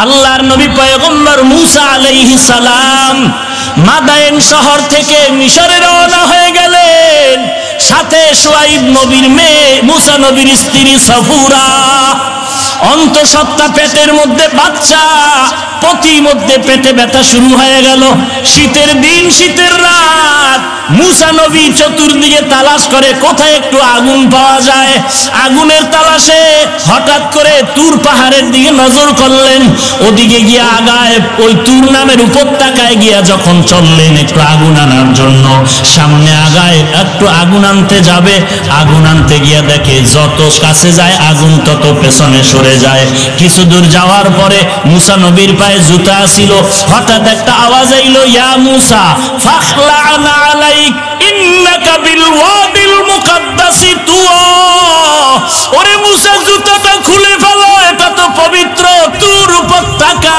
আল্লাহর নবী পয়গম্বর মুসা আলাইহিস সালাম মাদায়েন শহর থেকে মিশরে রওনা হয়ে গেলেন। সাথে শুআইব নবীর মেয়ে, মুসা নবীর স্ত্রী সাফুরা, অন্তঃসত্ত্বা পেটের মধ্যে বাচ্চা, পতি মধ্যে পেটে ব্যথা শুরু হয়ে গেল। শীতের দিন, শীতের রাত, মুসা নবী চতুর্দিকে তালাশ করে কোথায় একটু আগুন পাওয়া যায়। আগুনের তালাশে হঠাৎ করে তুর পাহাড়ের দিকে নজর করলেন। ওদিকে গিয়ে আগায় ওই তুর নামের উপত্যকায় গিয়া যখন চললেন একটু আগুন আনার জন্য, সামনে আগায় একটু আগুন আনতে যাবে, আগুন আনতে গিয়া দেখে যত কাছে যায় আগুন তত পেছনে সরে যায়। কিছু দূর যাওয়ার পরে মুসা নবীর পায়ে জুতা ছিল। হঠাৎ একটা আওয়াজ আইলো, ইয়া মুসা ফাখলা'না আলাইক ইন্নাকা বিল ওয়াদিল মুকাদ্দাসি তুয়া। ওরে মুসা, জুতাটা খুলে ফেলো, এটা তো পবিত্র তুর উপত্যকা,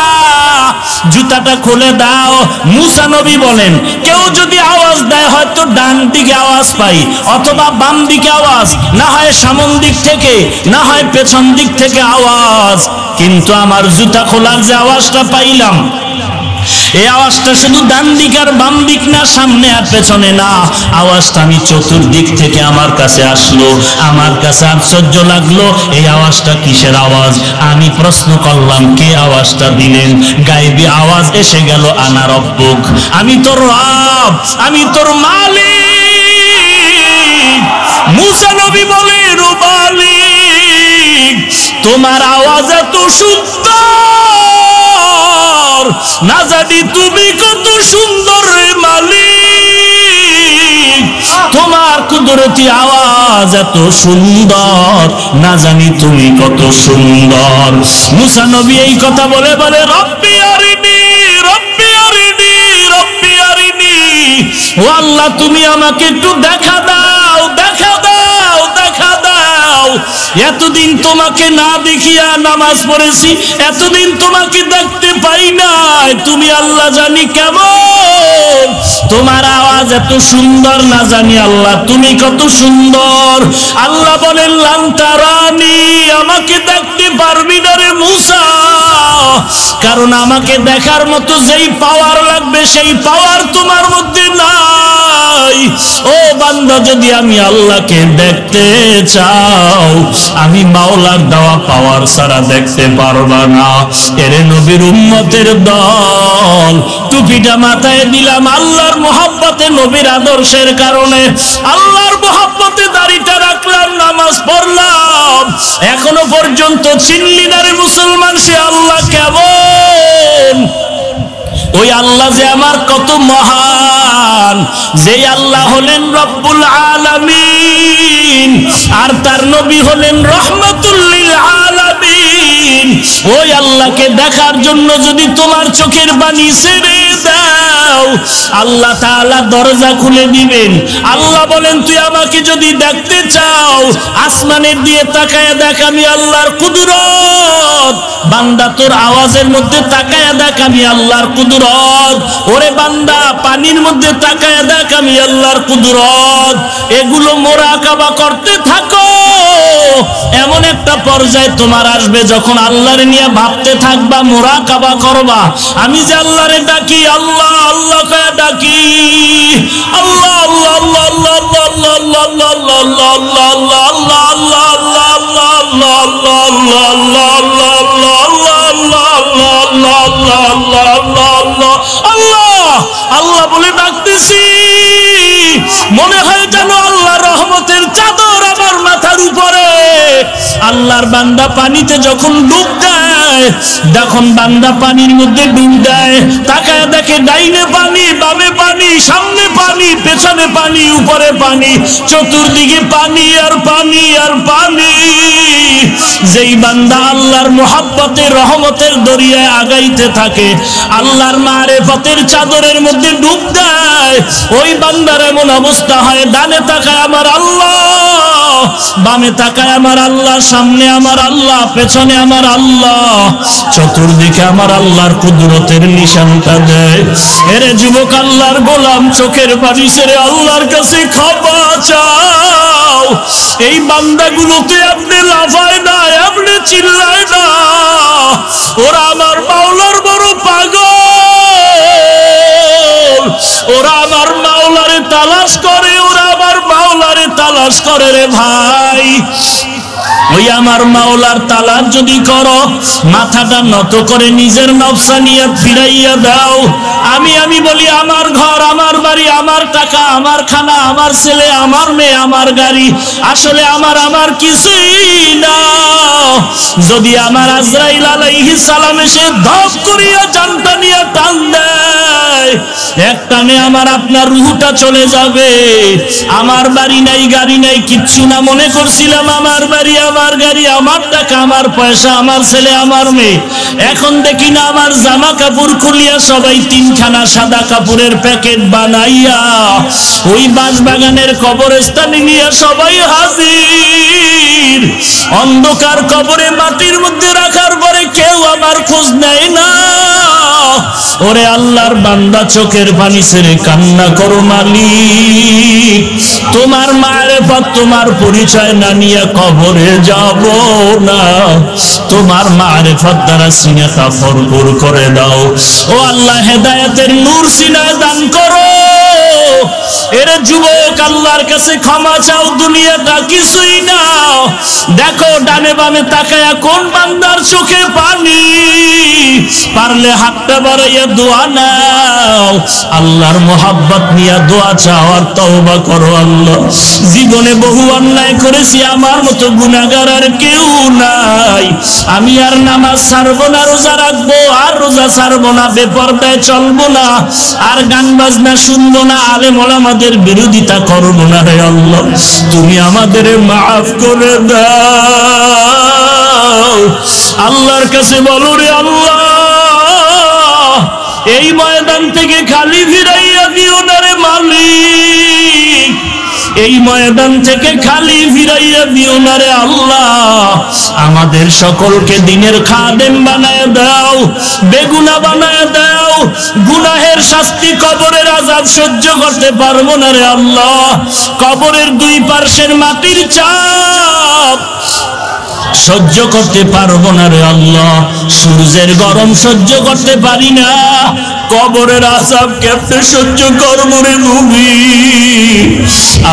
জুতাটা খুলে দাও। মুসা নবী বলেন, কেউ যদি আওয়াজ দেয় হয়তো ডান দিকে আওয়াজ পাই অথবা বাম দিকে আওয়াজ, না হয় সামন দিক থেকে, না হয় পেছন দিক থেকে আওয়াজ, কিন্তু আমার জুতা খোলার যে আওয়াজটা পাইলাম, এই আওয়াজটা শুধু ডান দিক আর বাম দিক না, সামনে আর পেছনে না, আওয়াজটা আমি চতুর্দিক থেকে আমার কাছে আসলো। আমার কাছে আশ্চর্য লাগলো, এই আওয়াজটা কিসের আওয়াজ? আমি প্রশ্ন করলাম, কে আওয়াজটা দিলেন? গায়েবী আওয়াজ এসে গেল, আনা রব্বুক, আমি তোর রব, আমি তোর মালিক। মুসা নবী বলে, রুবালিক, তোমার আওয়াজ এত সুন্দর, না জানি তুমি কত সুন্দর রে মালিক, তোমার কুদরতি আওয়াজ এত সুন্দর, না জানি তুমি কত সুন্দর। মুসা নবী এই কথা বলে বলে, রব্বি আরিনি, রব্বি আরিনি, রব্বি আরিনি, ও আল্লাহ তুমি আমাকে একটু দেখা দাও, দেখা দাও, দেখা দাও। এতদিন তোমাকে না দেখিয়া নামাজ পড়েছি, এতদিন তোমাকে দেখতে পাই নাই, তুমি আল্লাহ জানি কেমন, তোমার আওয়াজ এত সুন্দর, না জানি আল্লাহ তুমি কত সুন্দর। আল্লাহ বলেন, লান তারানি, আমাকে দেখতে পারবি না রে মুসা, কারণ আমাকে দেখার মতো যেই পাওয়ার লাগবে সেই পাওয়ার তোমার মধ্যে নাই। ও বান্দা, যদি আমি আল্লাহকে দেখতে চাও, আমি মাওলার দেওয়া পাওয়ার ছাড়া দেখতে পারবা না। এরে নবীর উম্মতের দল, টুপিটা মাথায় দিলাম আল্লাহর মহব্বতে, নবীর আদর্শের কারণে, আল্লাহর মহব্বতে দাড়িটা রাখলাম, নামাজ পড়লাম, এখনো পর্যন্ত চিনলি না রে মুসলমান সে আল্লাহ কেমন? ওই আল্লাহ যে আমার কত মহান, যে আল্লাহ হলেন রব্বুল আলামিন, আর তার নবী হলেন রহমাতুল লিল আলামিন। ওই আল্লাহকে দেখার জন্য যদি তোমার চোখের পানি ছেড়ে দাও, আল্লাহ তাআলা দরজা খুলে দিবেন। আল্লাহ বলেন, তুই আমাকে যদি দেখতে চাও, আসমানের দিয়ে তাকায়া দেখ, আমি আল্লাহর কুদরত। বান্দা, তোর আওয়াজের মধ্যে তাকায়া দেখ, আমি আল্লাহর কুদরত। ওরে বান্দা, পানির মধ্যে তাকায়া দেখ, আমি আল্লাহর কুদরত। এগুলো মুরাকাবা করতে থাকো। এমন একটা পর্যায়ে তোমার আসবে যখন আল্লাহর নিয়ে ভাবতে থাকবা, মুরাকাবা করবা, আমি যে আল্লাহরে ডাকি, আল্লাহ আল্লাহ কয়ে ডাকি, আল্লাহ আল্লাহ আল্লাহ আল্লাহ আল্লাহ আল্লাহ আল্লাহ আল্লাহ আল্লাহ আল্লাহ আল্লাহ আল্লাহ আল্লাহ আল্লাহ আল্লাহ আল্লাহ আল্লাহ আল্লাহ বলে ডাকতেছি। মনে হয় যেন আল্লাহ রহমতের চাদর আমার মাথার উপরে। আল্লাহর বান্দা পানিতে যখন ডুব দেয়, যখন বান্দা পানির মধ্যে ডুব দেয়, তাকায় দেখে ডাইনে পানি, বামে পানি, সামনে পানি, পেছনে পানি, উপরে পানি, চতুর্দিকে পানি আর পানি আর পানি। যেই বান্দা আল্লাহর মুহাব্বতের রহমতের দরিয়ায় আগাইতে থাকে, আল্লাহর মারেফতের চাদরের মধ্যে ডুব দেয়, ওই বান্দার এমন অবস্থা হয়, ডানে তাকায় আমার আল্লাহ, বামে তাকায় আমার আল্লাহ, সামনে আমার আল্লাহ, পেছনে আমার আল্লাহ, চতুর্দিকে আমার আল্লাহর কুদরতের নিশানটা দেয়। এরে যুবক আল্লাহর গোলাম, চোখের পানি ছেড়ে আল্লাহর কাছে ক্ষমা চাও। এই বান্দাগুলোতে আপনি লাফায় না, আপনি চিল্লায় না, ওরা আমার মাওলার বড় পাগল, ওরা আমার মাওলারে তালাশ করে, ওরা আমার মাওলারে তালাশ করে রে ভাই। ওই আমার মাওলার তালাশ যদি করো, মাথাটা নত করে নিজের নফসানিয়াত ফিরাইয়া দাও। আমি বলি আমার ঘর, আমার বাড়ি, আমার টাকা, আমার খানা, আমার ছেলে, আমার মেয়ে, আমার গাড়ি, আসলে আমার কিছুই না। যদি আমার আজরাইল আলাইহিস সালাম এসে ধপ করিয়া জানটা নিয়ে টান দেয়, এক টানে আমার আপনার রূহটা চলে যাবে। আমার বাড়ি নাই, গাড়ি নাই, কিচ্ছু না মনে করছিলাম আমার বাড়ি, আমার গাড়ি, আমার টাকা, আমার পয়সা, আমার ছেলে, আমার মেয়ে। এখন দেখি না আমার জামা কাপড় খুলিয়া সবাই তিনখানা সাদা কাপড়ের প্যাকেট বানাইয়া ওই বাঁশবাগানের কবরস্থানে নিয়ে সবাই হাজির। অন্ধকার কবরে মাটির মধ্যে রাখার পরে কেউ আমার খোঁজ নেয় না। ওরে আল্লাহর বান্দা, চোখের পানি ছেড়ে কান্না করো মালিক। তোমার মারেফত, তোমার পরিচয় না নিয়ে কবরে যাব না। তোমার মারেফত দ্বারা সিনাটা ভরপুর করে দাও। ও আল্লাহ, হেদায়েতের নূর সিনায় দান করো। এরে যুবক, আল্লাহর কাছে ক্ষমা চাও, দুনিয়াটা কিছুই না। দেখো ডানে বামে তাকায়া কোন বান্দার চোখে পানি, পারলে হাতটা বাড়াইয়া দোয়া নাও। আল্লাহর মোহাব্বত নিয়ে দোয়া চাও আর তওবা করো। আল্লাহ, জীবনে বহু অন্যায় করেছি, আমার মতো গুনাহগার আর কেউ নাই। আমি আর নামাজ ছাড়বো না, রোজা রাখবো আর রোজা ছাড়বো না, বেপরদায় চলবো না, আর গান বাজনা শুনবো না, আলেম ওলামাদের বিরোধিতা করবো না। রে আল্লাহ, তুমি আমাদের মাফ করে দাও। আল্লাহর কাছে বলো, রে আল্লাহ, এই ময়দান থেকে খালি ফিরাইয়া দিও না রে মালিক। এই ময়দান থেকে খালি ফিরাইয়া দিও না রে আল্লাহ। আমাদের সকলকে দিনের খাদেম বানায় দাও, বেগুনা বানায় দাও। গুনাহের শাস্তি, কবরের আযাব সহ্য করতে পারবো না রে আল্লাহ। কবরের দুই পার্শ্বের মাটির চাপ সহ্য করতে পারবো না রে আল্লাহ। সূর্যের গরম সহ্য করতে পারি না, কবরের আযাব কেমনে সহ্য করবো রে নবী।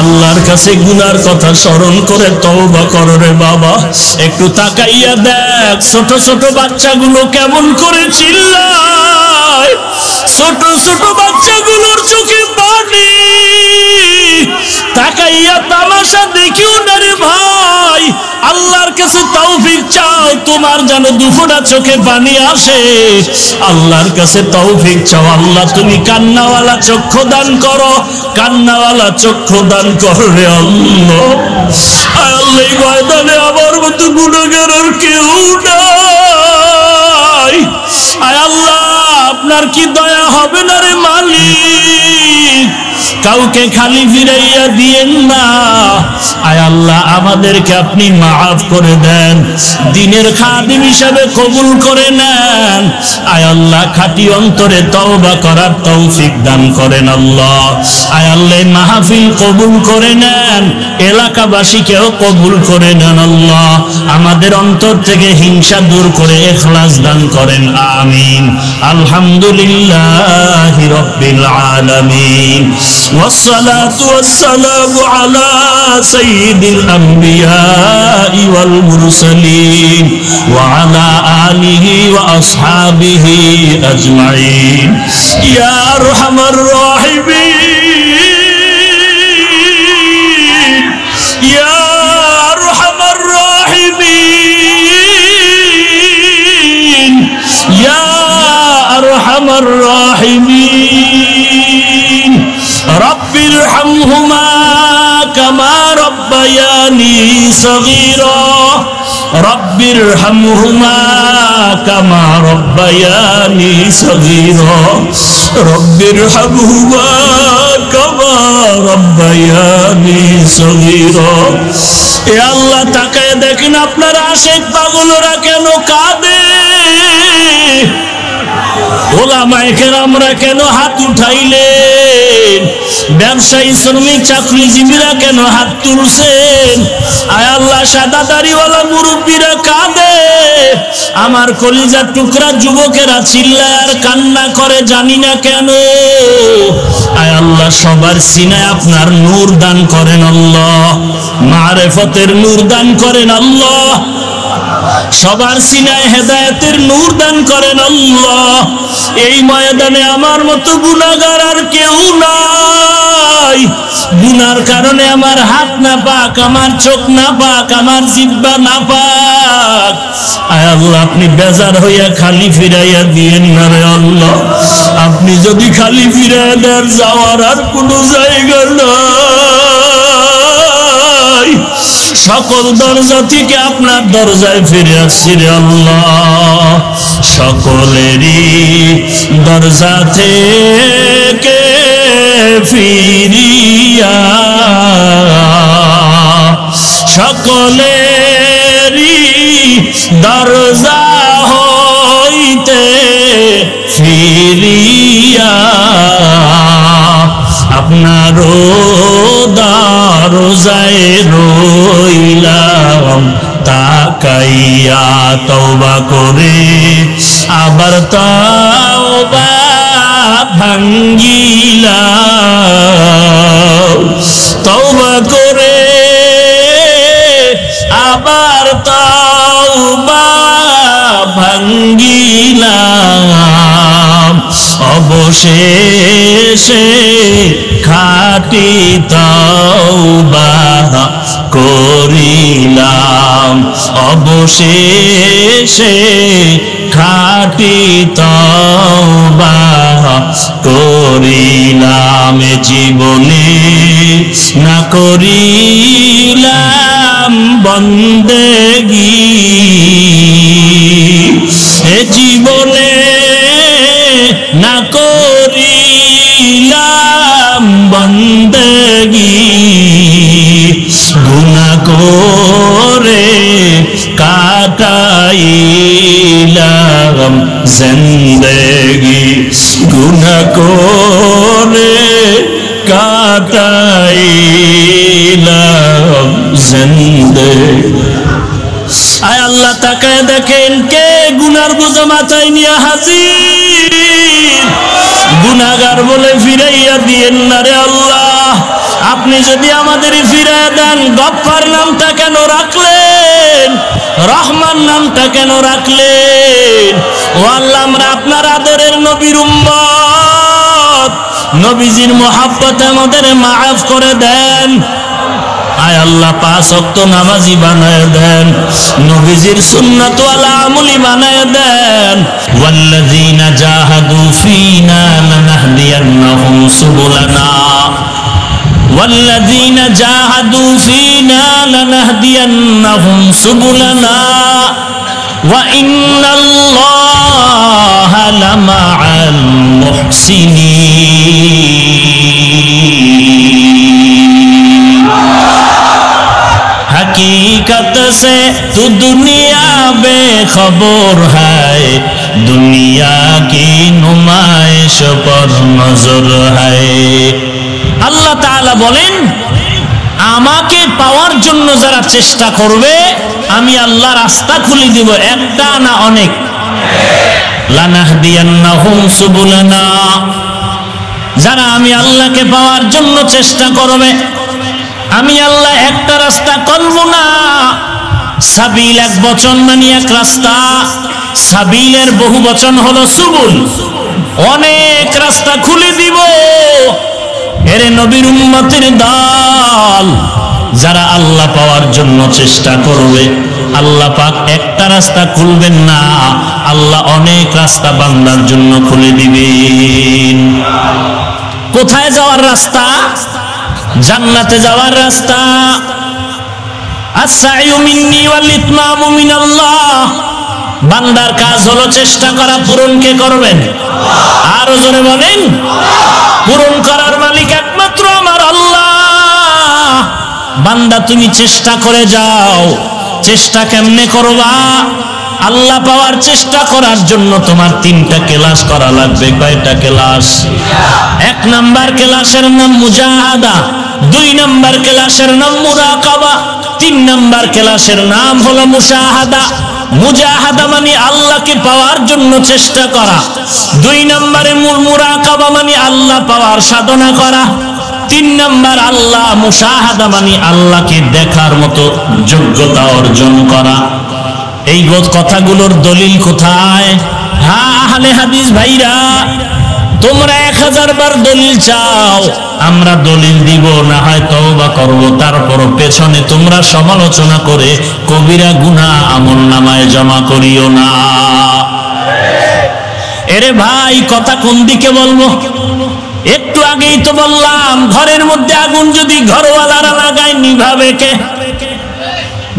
আল্লাহর কাছে গুনার কথা স্মরণ করে তওবা করো রে বাবা। একটু তাকাইয়া দেখ, ছোট ছোট বাচ্চাগুলো কেমন করে চিল্লায়। ছোট ছোট বাচ্চাগুলোর চোখে পানি, তাকাইয়া তামাশা দেখিও না রে ভাই। আল্লাহর কাছে তৌফিক চাও, তোমার যেন দুফোঁটা চোখে পানি আসে। আল্লাহর কাছে তৌফিক চাও। আল্লাহ, তুমি কান্নাওয়ালা চক্ষু দান করো, কান্নাওয়ালা চক্ষু দান করো রে আল্লাহ। আল্লাহ, এই ময়দানে আমার মতো গুনাহগার আর কেউ নাই। আয় আল্লাহ, আপনার কি দয়া হবে না রে মালিক? কাউকে খালি ফিরাইয়া দিয়েন না। আয় আল্লাহ, আমাদেরকে আপনি মাফ করে দেন, দ্বীনের খাদিম হিসাবে কবুল করে নেন। আয় আল্লাহ, খাঁটি অন্তরে তওবা করার তৌফিক দান করেন আল্লাহ। আয় আল্লাহ, মাহফিল কবুল করে নেন, এলাকাবাসীকেও কবুল করে নেন আল্লাহ। আমাদের অন্তর থেকে হিংসা দূর করে ইখলাস দান করেন, আমিন। আলহামদুলিল্লাহি রাব্বিল আলামিন। والصلاة والسلام على سيد الأنبياء والمرسلين وعلى آله وأصحابه أجمعين يا أرحم الراحمين يا أرحم الراحمين يا أرحم الراحمين رب ارحمهما كما ربياني صغيرا رب ارحمهما كما ربياني صغيرا رب ارحمهما কামা রাব্বায়ানি সগীরা। এ আল্লাহ তাকায় দেখেন আপনার আশিক পাগলরা কেন কাঁদে, ওলামায়ে কেরামরা কেন হাত উঠাইলেন, ব্যবসায়ী শ্রমিক চাকরিজীবীরা কেন হাত তুলছেন। আয় আল্লাহ সাদা দাড়িওয়ালা মুরব্বীরা কাঁদে, আমার কলিজার টুকরা যুবকেরা চিল্লায় আর কান্না করে জানি না কেন। আয় আল্লাহ সবার সিনায় আপনার নূর দান করেন আল্লাহ, মারেফতের নূর দান করেন আল্লাহ, সবার সিনায় হেদায়েতের নূর দান করেন আল্লাহ। এই ময়দানে আমার মতো গুনাহগার আর কেউ নাই, গুনার কারণে আমার হাত না পাক, আমার চোখ না পাক, আমার জিহ্বা না পাক। আয় আল্লাহ আপনি বেজার হইয়া খালি ফিরাইয়া দিয়েন না রে আল্লাহ, আপনি যদি খালি ফিরাইয়া দেন যাওয়ার আর কোনো জায়গা নাই। সকল দরজা থেকে আপনার দরজায় ফিরে আসছি রে আল্লাহ, সকলেরই দরজা থেকে ফিরিয়া, সকলেরই দরজা হইতে ফিরিয়া আপনার দরজায় রইলাম তাকাইয়া, তওবা করে আবার তওবা ভাঙ্গিলাম, তওবা করে আবার তওবা ভাঙ্গিলাম, অবশেষে খাঁটি তওবা করিলাম, অবশেষে খাঁটি তওবা করিলাম। জীবনে না করিলাম বন্দেগী, এ জীবনে না করিলাম বন্দেগী, গুনাহ করে কাটাইলাম জিন্দেগি, গুনাহ করে কাটাইলাম জিন্দেগি। আয় আল্লাহ তাকায় দেখেন কে গুনার বোঝা মাথায় নিয়ে হাজির, গুনাহগার বলে ফিরাইয়া দিয়েন না রে আল্লাহ। আপনি যদি আমাদের ফিরাইয়া দেন, গফফার নামটা কেন রাখলেন, রহমান নামটা কেন রাখলেন? ও আল্লাহ আমরা আপনার আদরের নবীর উম্মত, নবীজির মহব্বতে আমাদের মাফ করে দেন। আয় আল্লাহ 5 ওয়াক্ত নামাজি বানায় দেন, নবীজির সুন্নাত ওয়ালা আমলি বানায় দেন। ওয়াল্লাযীনা জাহাদু ফীনা লানাহদিয়ান্নাহুম সুবুলানা, ওয়াল্লাযীনা জাহাদু ফীনা লানাহদিয়ান্নাহুম সুবুলানা ওয়া ইন্নাল্লাহা লামাআল মুহসিনিন। हकीकत से तू दुनिया बेखबर है, दुनिया की नुमाइश पर नजर है। আল্লাহ তাআলা বলেন, আমাকে পাওয়ার জন্য যারা চেষ্টা করবে আমি আল্লাহ রাস্তা খুলে দিব, একটা না অনেক। লানাহদিয়ান্নাহুম সুবুলানা, যারা আমি আল্লাহকে পাওয়ার জন্য চেষ্টা করবে আমি আল্লাহ একটা রাস্তা করব না। সাবিল এক বচন মানে এক রাস্তা, সাবিলের বহু বচন হলো সুবুল, অনেক রাস্তা খুলে দিব। এরে নবীর উম্মতের দল, যারা আল্লাহ পাওয়ার জন্য চেষ্টা করবে আল্লাহ পাক একটা রাস্তা খুলবেন না, আল্লাহ অনেক রাস্তা বান্দার জন্য খুলে দিবেন। কোথায় যাওয়ার রাস্তা? জান্নাতে যাওয়ার রাস্তা। আস-সা'য়ু মিন্নি ওয়াল ইতমামু মিনাল্লাহ, বান্দার কাজ হলো চেষ্টা করা, পূরণ কে করবেন? আরো জোরে বলেন। পূরণ করার মালিক একমাত্র বান্দা তুমি চেষ্টা করে যাও। চেষ্টা কেমনে করবা? আল্লাহ পাওয়ার চেষ্টা করার জন্য তোমার 3টা ক্লাস করা লাগবে। কয়টা ক্লাস? 1 নাম্বার ক্লাসের নাম মুজাহাদা, 2 নাম্বার ক্লাসের নাম মুরাকাবা, 3 নাম্বার ক্লাসের নাম হলো মুশাহাদা। মুজাহাদা মানে আল্লাহকে পাওয়ার জন্য চেষ্টা করা, 2 নম্বরে মুরাকাবা মানে আল্লাহ পাওয়ার সাধনা করা, 3 নাম্বার আল্লাহ মুশাহাদা মানে আল্লাহকে দেখার মতো যোগ্যতা অর্জন করা। এই কথাগুলোর দলিল কোথায়? হ্যাঁ আহলে হাদিস ভাইরা, তোমরা 1000 বার দলিল চাও, আমরা দলিল দিব, না হয় তওবা করব, তারপরও পেছনে তোমরা সমালোচনা করে কবিরা গুনাহ আমলনামায় জমা করিও না। এরে ভাই, কথা কোন দিকে বলবো? একটু আগেই তো বললাম, ঘরের মধ্যে আগুন যদি ঘরওয়ালারা লাগায় নিভাবে কে?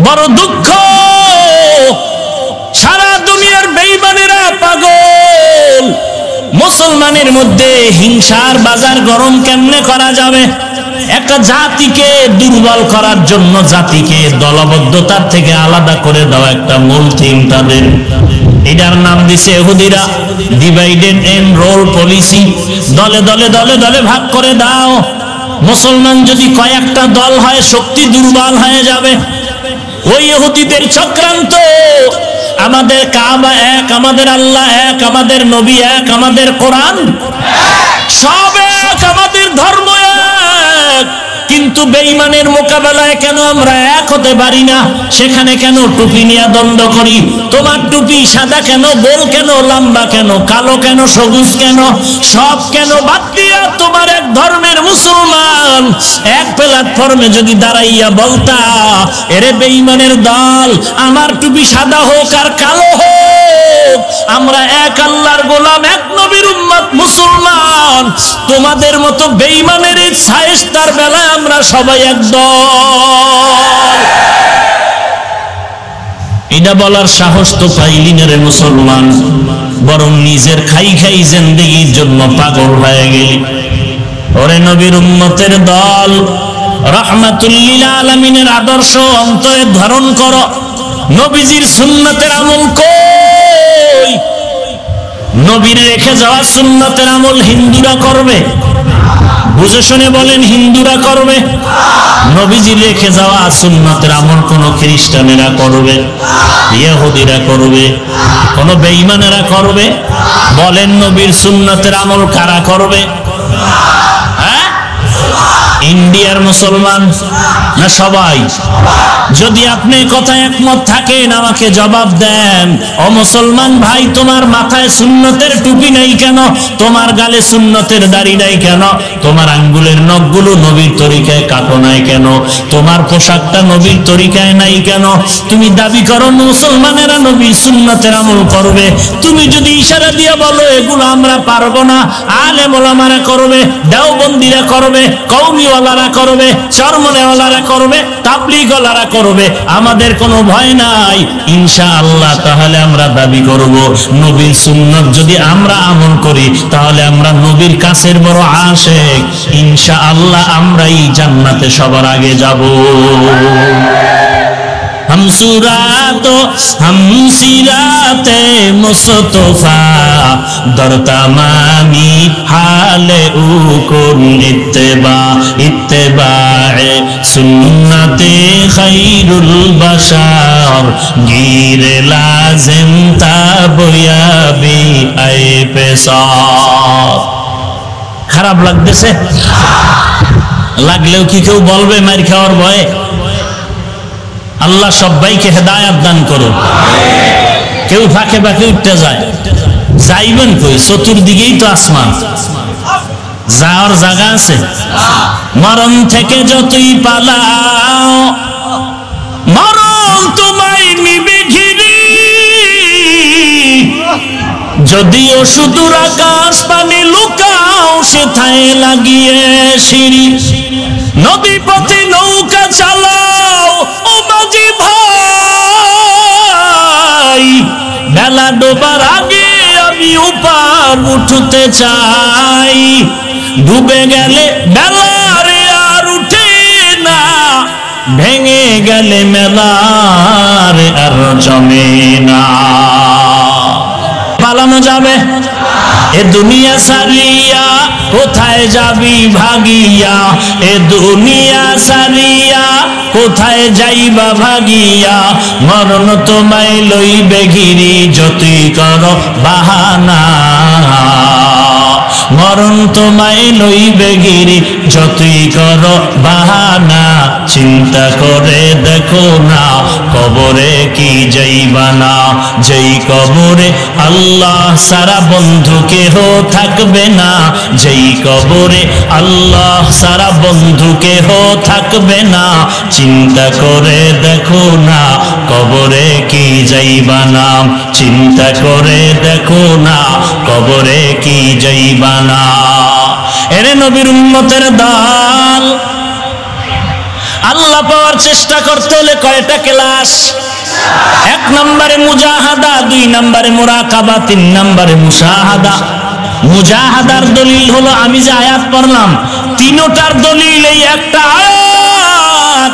বড় দুঃখ, সারা দুনিয়ার বেঈমানেরা পাগল। মুসলমানের মধ্যে হিংসার বাজার গরম কেমনে করা যাবে? একটা জাতিকে দুর্বল করার জন্য, জাতিকে দলবদ্ধতার থেকে আলাদা করে দেওয়া একটা মূল থিম তাদের। এটার নাম দিছে ইহুদিরা ডিভাইডেড এন্ড রোল পলিসি। দলে দলে দলে দলে ভাগ করে দাও। মুসলমান যদি কয়েকটা দল হয়, শক্তি দুর্বল হয়ে যাবে। ওই ইহুদিদের চক্রান্ত। আমাদের কাবা এক, আমাদের আল্লাহ এক, আমাদের নবী এক, আমাদের কোরআন সব এক, আমাদের ধর্ম এক, কিন্তু বেঈমানের মোকাবেলায় কেন আমরা এক হতে পারি না? সেখানে কেন টুপি নিয়ে দ্বন্দ্ব করি? তোমার টুপি সাদা কেন, গোল কেন, লম্বা কেন, কালো কেন, সবুজ কেন, সব কেন বাদ দিয়া তোমার এক ধর্মের মুসলমান এক প্ল্যাটফর্মে যদি দাঁড়াইয়া বলতা, এরে বেঈমানের দল, আমার টুপি সাদা হোক আর কালো হোক, আমরা এক আল্লাহর গোলাম, এক নবীর উম্মত মুসলমান, তোমাদের মতো বেঈমানের এই শায়েস্তার বেলায় আমরা সবাই এক দল। এটা বলার সাহস তো পাইলি না রে মুসলমান, বরং নিজের খাই খাই জিন্দেগির জন্য পাগল হয়ে গেলি। ওরে নবীর উম্মতের দল, রাহমাতুল লিল আলামিনের আদর্শ অন্তরে ধারণ করো। নবীজির সুন্নতের আমল কই? নবীর রেখে যাওয়া সুন্নতের আমল হিন্দুরা করবে? বুঝে শুনে বলেন, হিন্দুরা করবে? নবীজি রেখে যাওয়া সুন্নতের আমল কোন খ্রিস্টানেরা করবে? ইহুদিরা করবে? কোন বেঈমানেরা করবে? বলেন, নবীর সুন্নতের আমল কারা করবে? হ্যাঁ, ইন্ডিয়ার মুসলমান না সবাই? যদি আপনি কথা একমত থাকেন আমাকে জবাব দেন। ও মুসলমান ভাই, তোমার মাথায় সুন্নতের টুপি নাই কেন? তোমার গালে সুন্নতের দাড়ি নাই কেন? তোমার আঙ্গুলের নখগুলো নবীর তরিকায় কাটো নাই কেন? তোমার পোশাকটা নবীর তরিকায় নাই কেন? তুমি দাবি করো মুসলমানেরা নবীর সুন্নতের আমল করবে, তুমি যদি ইশারা দিয়ে বলো এগুলো আমরা পারবো না, আলেম ওলামারা করবে, দেওবন্দিরা করবে, কওমিওয়ালারা করবে, চরমনেওয়ালারা করবে, তাবলীগওয়ালারা করবে, আমাদের কোনো ভয় নাই ইনশাআল্লাহ, তাহলে আমরা দাবি করব নবীর সুন্নাত যদি আমরা আমল করি তাহলে আমরা নবীর কাছের বড় আশিক, ইনশাআল্লাহ আমরাই জান্নাতে সবার আগে যাব। हम सुरातो हम सिराते मुस्तफा दर तमामी हाले उकुन इत्तिबा इत्तिबाए सुन्नते खैरुल बशार गिरे लाजिम ताबयाबी आए पेशार। খারাপ লাগতেছে? লাগলেও কি কেউ বলবে মার খাওয়ার ভয়ে? আল্লাহ সবাইকে হেদায়েত দান করুন। কেউ ফাঁকে ফাঁকে উঠতে যায়, যাইবেন কই? চতুর্দিকেই তো আসমান, যাওয়ার জায়গা আছে? মরণ থেকে যতই পালাও মরণ তোমায় নিবে ঘিরি, যদিও সুদূর আকাশ পানে লুকাও সেথায় লাগিয়ে সিঁড়ি, নদী পথে নৌকা চালাও ও মাঝি ভাই, বেলা ডোবার আগে আমি উপার উঠতে চাই, ডুবে গেলে বেলা রে আর উঠে না, ভেঙে গেলে মেলার আর জমে না। পালানো যাবে? এ দুনিয়া সারিয়া কোথায় যাবি ভাগিয়া, এ দুনিয়া সারিয়া কোথায় যাইবা ভাগিয়া, মরণ তোমায় লইবে ঘিরি যতই করো বাহানা, মরণ তোমায় লইবে ঘিরি যতই করো বাহানা। চিন্তা করে দেখো না কবরে কি যাইবা না, যেই কবরে আল্লাহ সারা বন্ধু কেহ থাকবে না, যেই কবরে আল্লাহ সারা বন্ধু কেহ থাকবে না। চিন্তা করে দেখো না কবরে কি যাইবা না, চিন্তা করে দেখো না কবরে কি যাইবা না। এরে নবীর উম্মতের দল, আল্লাহ পাওয়ার চেষ্টা করতে হলে কয়টা ক্লাস? 1 নম্বরে মুজাহাদা, 2 নম্বরে মুরাকাবা, 3 নম্বরে মুশাহাদা। মুজাহাদার দলিল হলো আমি যে আয়াত পড়লাম, তিনটার দলিল এই একটা আয়াত,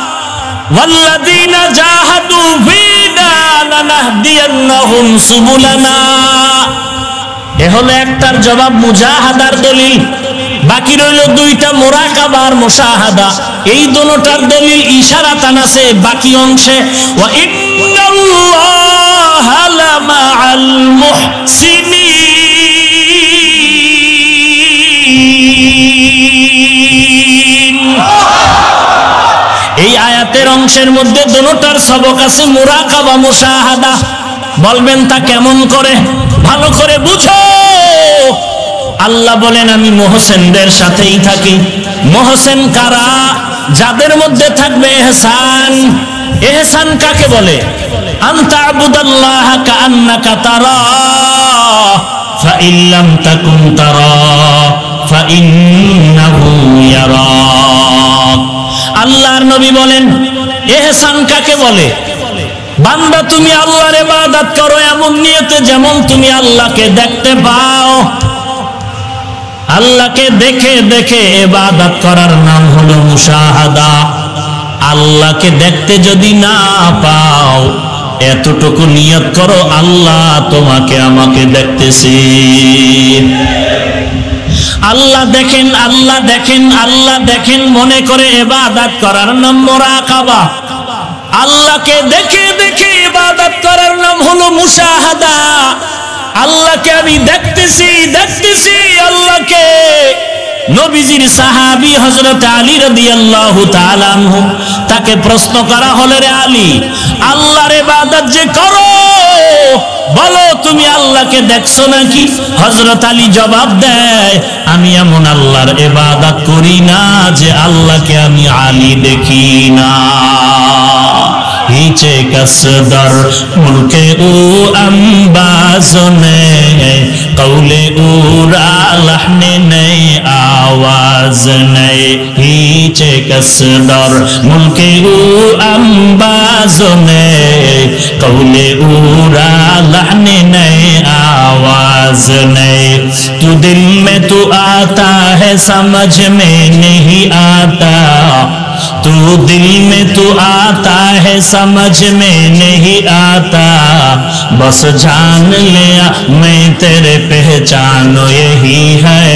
ওয়াল্লাযীনা জাহাদু ফীনা লানাহদিয়ান্নাহুম সুবুলানা। এ হলো একটার জবাব, মুজাহাদার দলিল। বাকি রইল 2টা, মুরাকাবা আর মুশাহাদা। এই দুটোটার দলিল ইশারাতান আছে বাকি অংশে, ওয়া ইন্নাল্লাহা লামাআল মুহসিনিন। এই আয়াতের অংশের মধ্যে দুটোটার সবক আছে, মুরাকাবা মুশাহাদা। বলবেন তা কেমন করে? ভালো করে বুঝো। আল্লাহ বলেন আমি মুহসিনদের সাথেই থাকি। মুহসিন কারা? যাদের মধ্যে থাকবে ইহসান। ইহসান কাকে বলে? আনতা আবুদাল্লাহা কাআন্নাকা তারা ফাইন লাম তাকুন তারা ফাইন্নাহু ইয়ারাক। আল্লাহর নবী বলেন ইহসান কাকে বলে? বান্দা তুমি আল্লাহর ইবাদত করো এমন নিয়তে যেমন তুমি আল্লাহকে দেখতে পাও। আল্লাহকে দেখে দেখে ইবাদত করার নাম হলো মুশাহাদা। আল্লাহকে দেখতে যদি না পাও, এতটুকু নিয়ত করো আল্লাহ তোমাকে আমাকে দেখতেছি। আল্লাহ দেখেন, আল্লাহ দেখেন, আল্লাহ দেখেন মনে করে ইবাদত করার নাম মুরাকাবা। আল্লাহকে দেখে দেখে ইবাদত করার নাম হলো মুশাহাদা। আল্লাহকে আমি দেখতেছি দেখতেছি আল্লাহকে। নবীজির সাহাবী হযরত আলী রাদিয়াল্লাহু তাআলা আনহু, তাকে প্রশ্ন করা হলো, রে আলী, আল্লাহর ইবাদত যে করো, বলো তুমি আল্লাহকে দেখছো নাকি? হযরত আলী জবাব দেয়, আমি এমন আল্লাহর ইবাদত করি না যে আল্লাহকে আমি আলী দেখি না। हिचे कसदर मुल्के ऊ अंबाज़ने कौले ऊरा लहने नए आवाज़ नए। हिचे कसदर मुल्के ऊ अंबाज़ने कौले ऊरा लहने नए आवाज़ नए। तू दिल में तू आता है समझ में नहीं आता, तू दिल में तू आता है समझ में नहीं आता। बस जान लिया मैं तेरे पहचान यही है,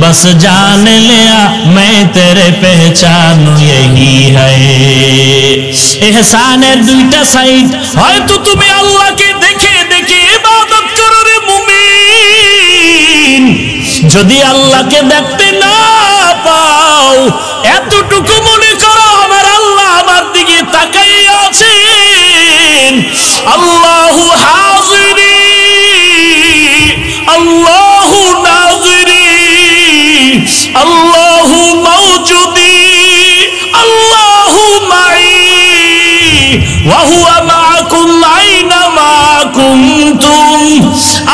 बस जान लिया मैं तेरे पहचान यही है। एहसाনের দুইটা সাইড, হয়তো তুমি আল্লাহকে দেখে দেখে ইবাদত করো রে মুমিন, যদি আল্লাহকে দেখতে না পাও, এতটুকু মনে করো আমার আল্লাহ আমার দিকে তাকাইয়া আছেন। আল্লাহু হাজিরি আল্লাহু নাজিরি আল্লাহু মাওজুদি আল্লাহু মাই ওয়া হুয়া মাআকুম আইনা মা কুনতুম।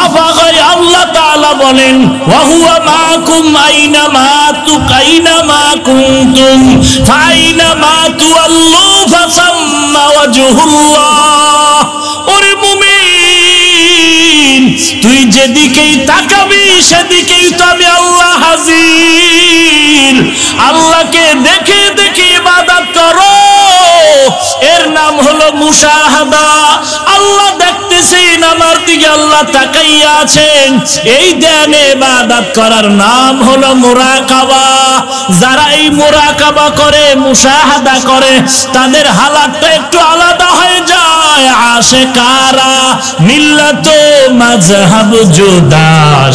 আবাগাই আল্লাহ তাআলা বলেন, ওয়া হুয়া মাআকুম আইনা মা তুকাইনা মা কুনতুম ফাইনা মা তুআল্লু ফাসাম্মা ওয়াজহুল্লাহ। ওরে মুমিন, তুই যেদিকেই তাকাবি সেদিকেই তো আমি আল্লাহ হাজির। আল্লাহকে দেখে দেখে ইবাদত করো, মুশাহাদা, আল্লাহ দেখতেছেন আমার দিকে, আল্লাহ তাকাইয়া আছেন। এই ধ্যান ইবাদত করার নাম হলো মুরাকাবা। যারা এই মুরাকাবা করে, মুশাহাদা করে, তাদের হালাতটা একটু আলাদা হয়ে যায়। আশিকারা মিল্লাত মাযহাব জুদাস,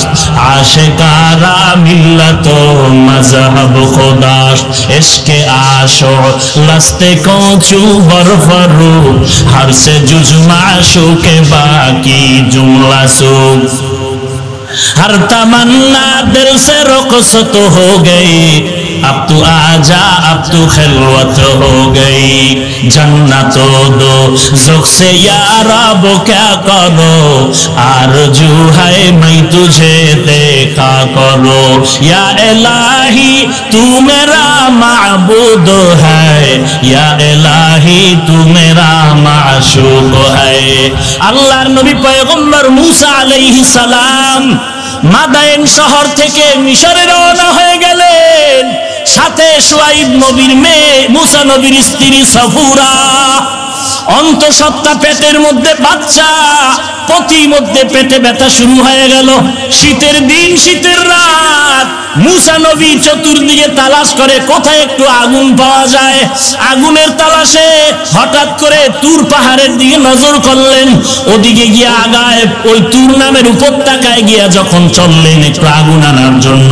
আশিকারা মিল্লাত মাযহাব খুদাস, ইশকে আশো লস্তে কোচু বরফরু, हर से जुज माशूक बाकी जुमला सूख, हर तमन्ना दिल से रुखसत हो गई, अब तू आजा अब तू खिलवत हो गई, जन्नतो दो ज़ुख से यारा वो क्या करो, आरज़ू है मैं तुझे देखा करो, या इलाही तू मेरा माबूद है, या इलाही तू मेरा माशूक है। আল্লাহর নবী পয়গম্বর মুসা আলাইহিস সালাম মাদায়েন শহর থেকে মিশরে রওনা হয়ে গেলেন। সাথে শুআইব নবীর মেয়ে, মুসা নবীর স্ত্রী সাফুরা, অন্তঃসত্ত্বা পেটের মধ্যে বাচ্চা, প্রতিমধ্যে পেটে ব্যথা শুরু হয়ে গেল। শীতের দিন, শীতের রাত, মুসা নবী চতুর্দিকে তালাশ করে কোথায় একটু আগুন পাওয়া যায়। আগুনের তালাশে হঠাৎ করে তুর পাহাড়ের দিকে নজর করলেন। ওদিকে গিয়ে আগায় ওই তুর নামের উপত্যকায় গিয়া যখন চললেন একটু আগুন আনার জন্য,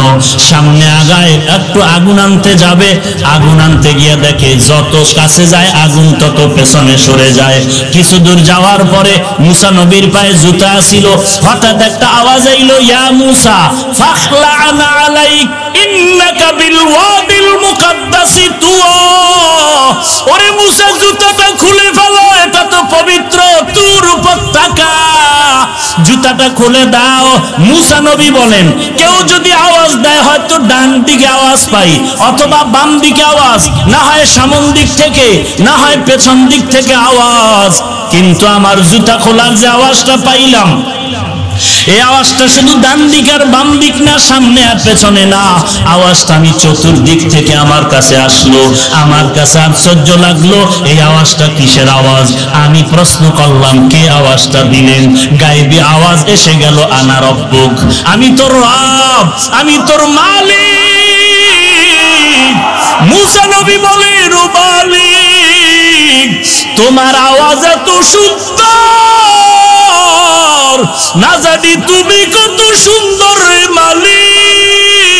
সামনে আগায় একটু আগুন আনতে যাবে, আগুন আনতে গিয়ে দেখে যত কাছে যায় আগুন তত পেছনে সরে যায়। কিছু দূর যাওয়ার পরে মুসা নবীর পায়ে জুতা ছিল। হঠাৎ একটা আওয়াজ আইলো, ইয়া মুসা ফাখলা'না আলাইক ইন্নাকা বিল ওয়াদিল মুকাদ্দাসি তুয়া, ওরে মুসা জুতাটা খুলে ফেলো, এটা তো পবিত্র তুর উপত্যকা, জুতাটা খুলে দাও। মুসা নবী বলেন, কেউ যদি আওয়াজ দেয় হয়তো ডান দিকে আওয়াজ পাই অথবা বাম দিকে আওয়াজ, না হয় সামন দিক থেকে, না হয় পেছন দিক থেকে আওয়াজ, কিন্তু আমার জুতা খোলার যে আওয়াজটা পাইলাম, এই আওয়াজটা শুধু ডান দিক আর বাম দিক না, সামনে আর পেছনে না, আওয়াজটা আমি চতুর্দিক থেকে আমার কাছে আসলো। আমার কাছে আশ্চর্য লাগলো, এই আওয়াজটা কিসের আওয়াজ? আমি প্রশ্ন করলাম, কে আওয়াজটা দিলেন? গায়েবী আওয়াজ এসে গেল, আনা রব্বুক, আমি তোর রব, আমি তোর মালিক। মুসা নবী বলে, রুবালিক, তোমার আওয়াজ এত সুন্দর, না জানি তুমি কত সুন্দর রে মালিক,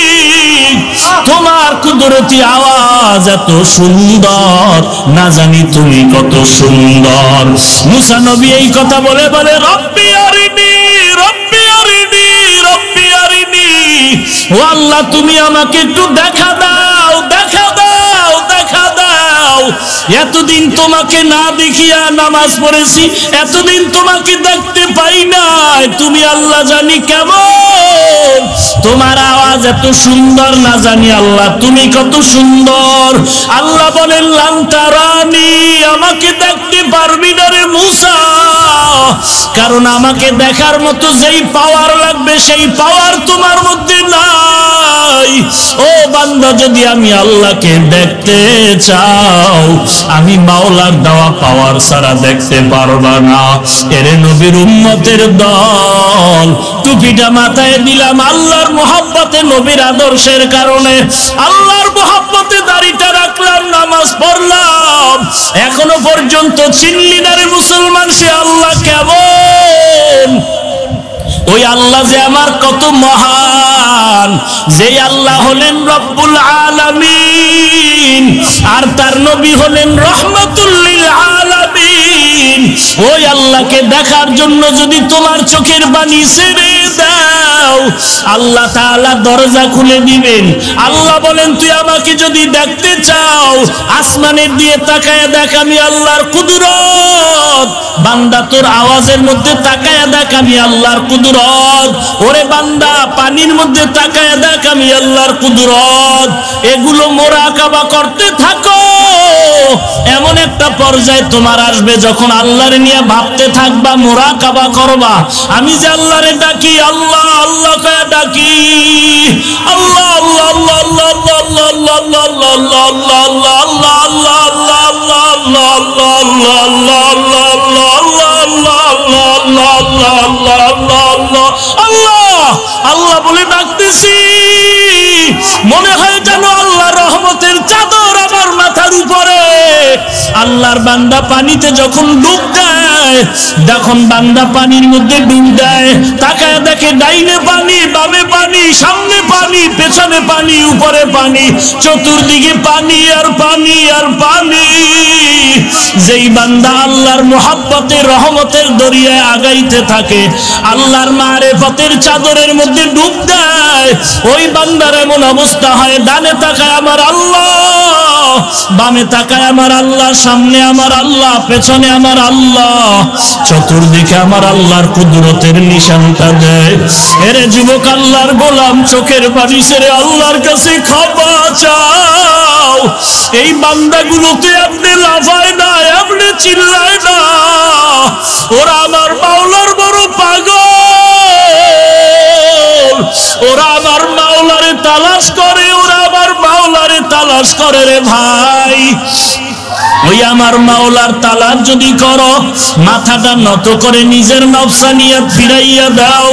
তোমার কুদরতি আওয়াজ এত সুন্দর, না জানি তুমি কত সুন্দর। মুসা নবী এই কথা বলে বলে, রব্বি আরিনি, রব্বি আরিনি, রব্বি আরিনি, ও আল্লাহ তুমি আমাকে একটু দেখা দাও, দেখা দাও, দেখা দাও। এতদিন তোমাকে না দেখিয়া নামাজ পড়েছি, এতদিন তোমাকে দেখতে পাই নাই, তুমি আল্লাহ জানি কেমন, তোমার আওয়াজ এত সুন্দর, না জানি আল্লাহ তুমি কত সুন্দর। আল্লাহ বলেন, লান তারানি, আমাকে দেখতে পারবি না রে মুসা, কারণ আমাকে দেখার মতো যেই পাওয়ার লাগবে সেই পাওয়ার তোমার মধ্যে নাই। ও বান্দা, যদি আমি আল্লাহকে দেখতে চাও, আমি মাওলার দেওয়া পাওয়ার ছাড়া দেখতে পারবা না। এরে নবীর উম্মতের দল, টুপিটা মাথায় দিলাম আল্লাহর মহব্বতে, নবীর আদর্শের কারণে, আল্লাহর মহব্বতে দাড়িটা রাখলাম, নামাজ পড়লাম, এখনো পর্যন্ত চিনলি না রে মুসলমান সে আল্লাহ কেমন? ওই আল্লাহ যে আমার কত মহান, যে আল্লাহ হলেন রব্বুল আলামিন, আর তার নবী হলেন রহমাতুল লিল আলামিন। ওই আল্লাহকে দেখার জন্য যদি তোমার চোখের পানি ছেড়ে দাও, আল্লাহ তাআলা দরজা খুলে দিবেন। আল্লাহ বলেন, তুই আমাকে যদি দেখতে চাও, আসমানের দিয়ে তাকায়া দেখ, আমি আল্লাহর কুদরত। বান্দা, তোর আওয়াজের মধ্যে তাকায়া দেখ, আমি আল্লাহর কুদরত। ওরে বান্দা, পানির মধ্যে তাকায়া দেখ, আমি আল্লাহর কুদরত। এগুলো মুরাকাবা করতে থাকো। এমন একটা পর্যায়ে তোমার আসবে যখন আল্লাহরে নিয়ে ভাবতে থাকবা, মুরাকাবা করবা, আমি যে আল্লাহরে ডাকি, আল্লাহ আল্লাহ কয়ে ডাকি আল্লাহ আল্লাহ আল্লাহ আল্লাহ আল্লাহ আল্লাহ আল্লাহ আল্লাহ আল্লাহ আল্লাহ আল্লাহ আল্লাহ বলে ডাকতেছি, মনে হয় যেন আল্লাহ রহমতের চাদর আমার মাথার উপরে। আল্লাহর বান্দা পানিতে যখন ডুব দেয়, যখন বান্দা পানির মধ্যে ডুব দেয়, তাকায় দেখে ডাইনে পানি, বামে পানি, সামনে পানি, পেছনে পানি, উপরে পানি, চতুর্দিকে পানি আর পানি আর পানি। যেই বান্দা আল্লাহর মুহাব্বতের রহমতের দরিয়ায় আগাইতে থাকে, আল্লাহর মারেফতের চাদরের মধ্যে ডুব দেয়, ওই বান্দার এমন অবস্থা হয়, ডানে তাকায় আমার আল্লাহ, বামে তাকায় আমার আল্লাহ, সামনে আমার আল্লাহ, পেছনে আমার আল্লাহ, চতুর্দিকে আমার আল্লাহর কুদরতের নিশানটা দেয়। এরে যুবক আল্লাহর গোলাম, চোখের পানি ছেড়ে আল্লাহর কাছে ক্ষমা চাও। এই বান্দাগুলোতে আপনি লাফায় না, আপনি চিল্লায় না, ওরা আমার মাওলার বড় পাগল, ওরা আমার মাওলারে তালাশ করে, ওরা আমার মাওলারে তালাশ করে রে ভাই। ওই আমার মাওলার তালাশ যদি করো, মাথাটা নত করে নিজের নফসানিয়াত ফিরাইয়া দাও।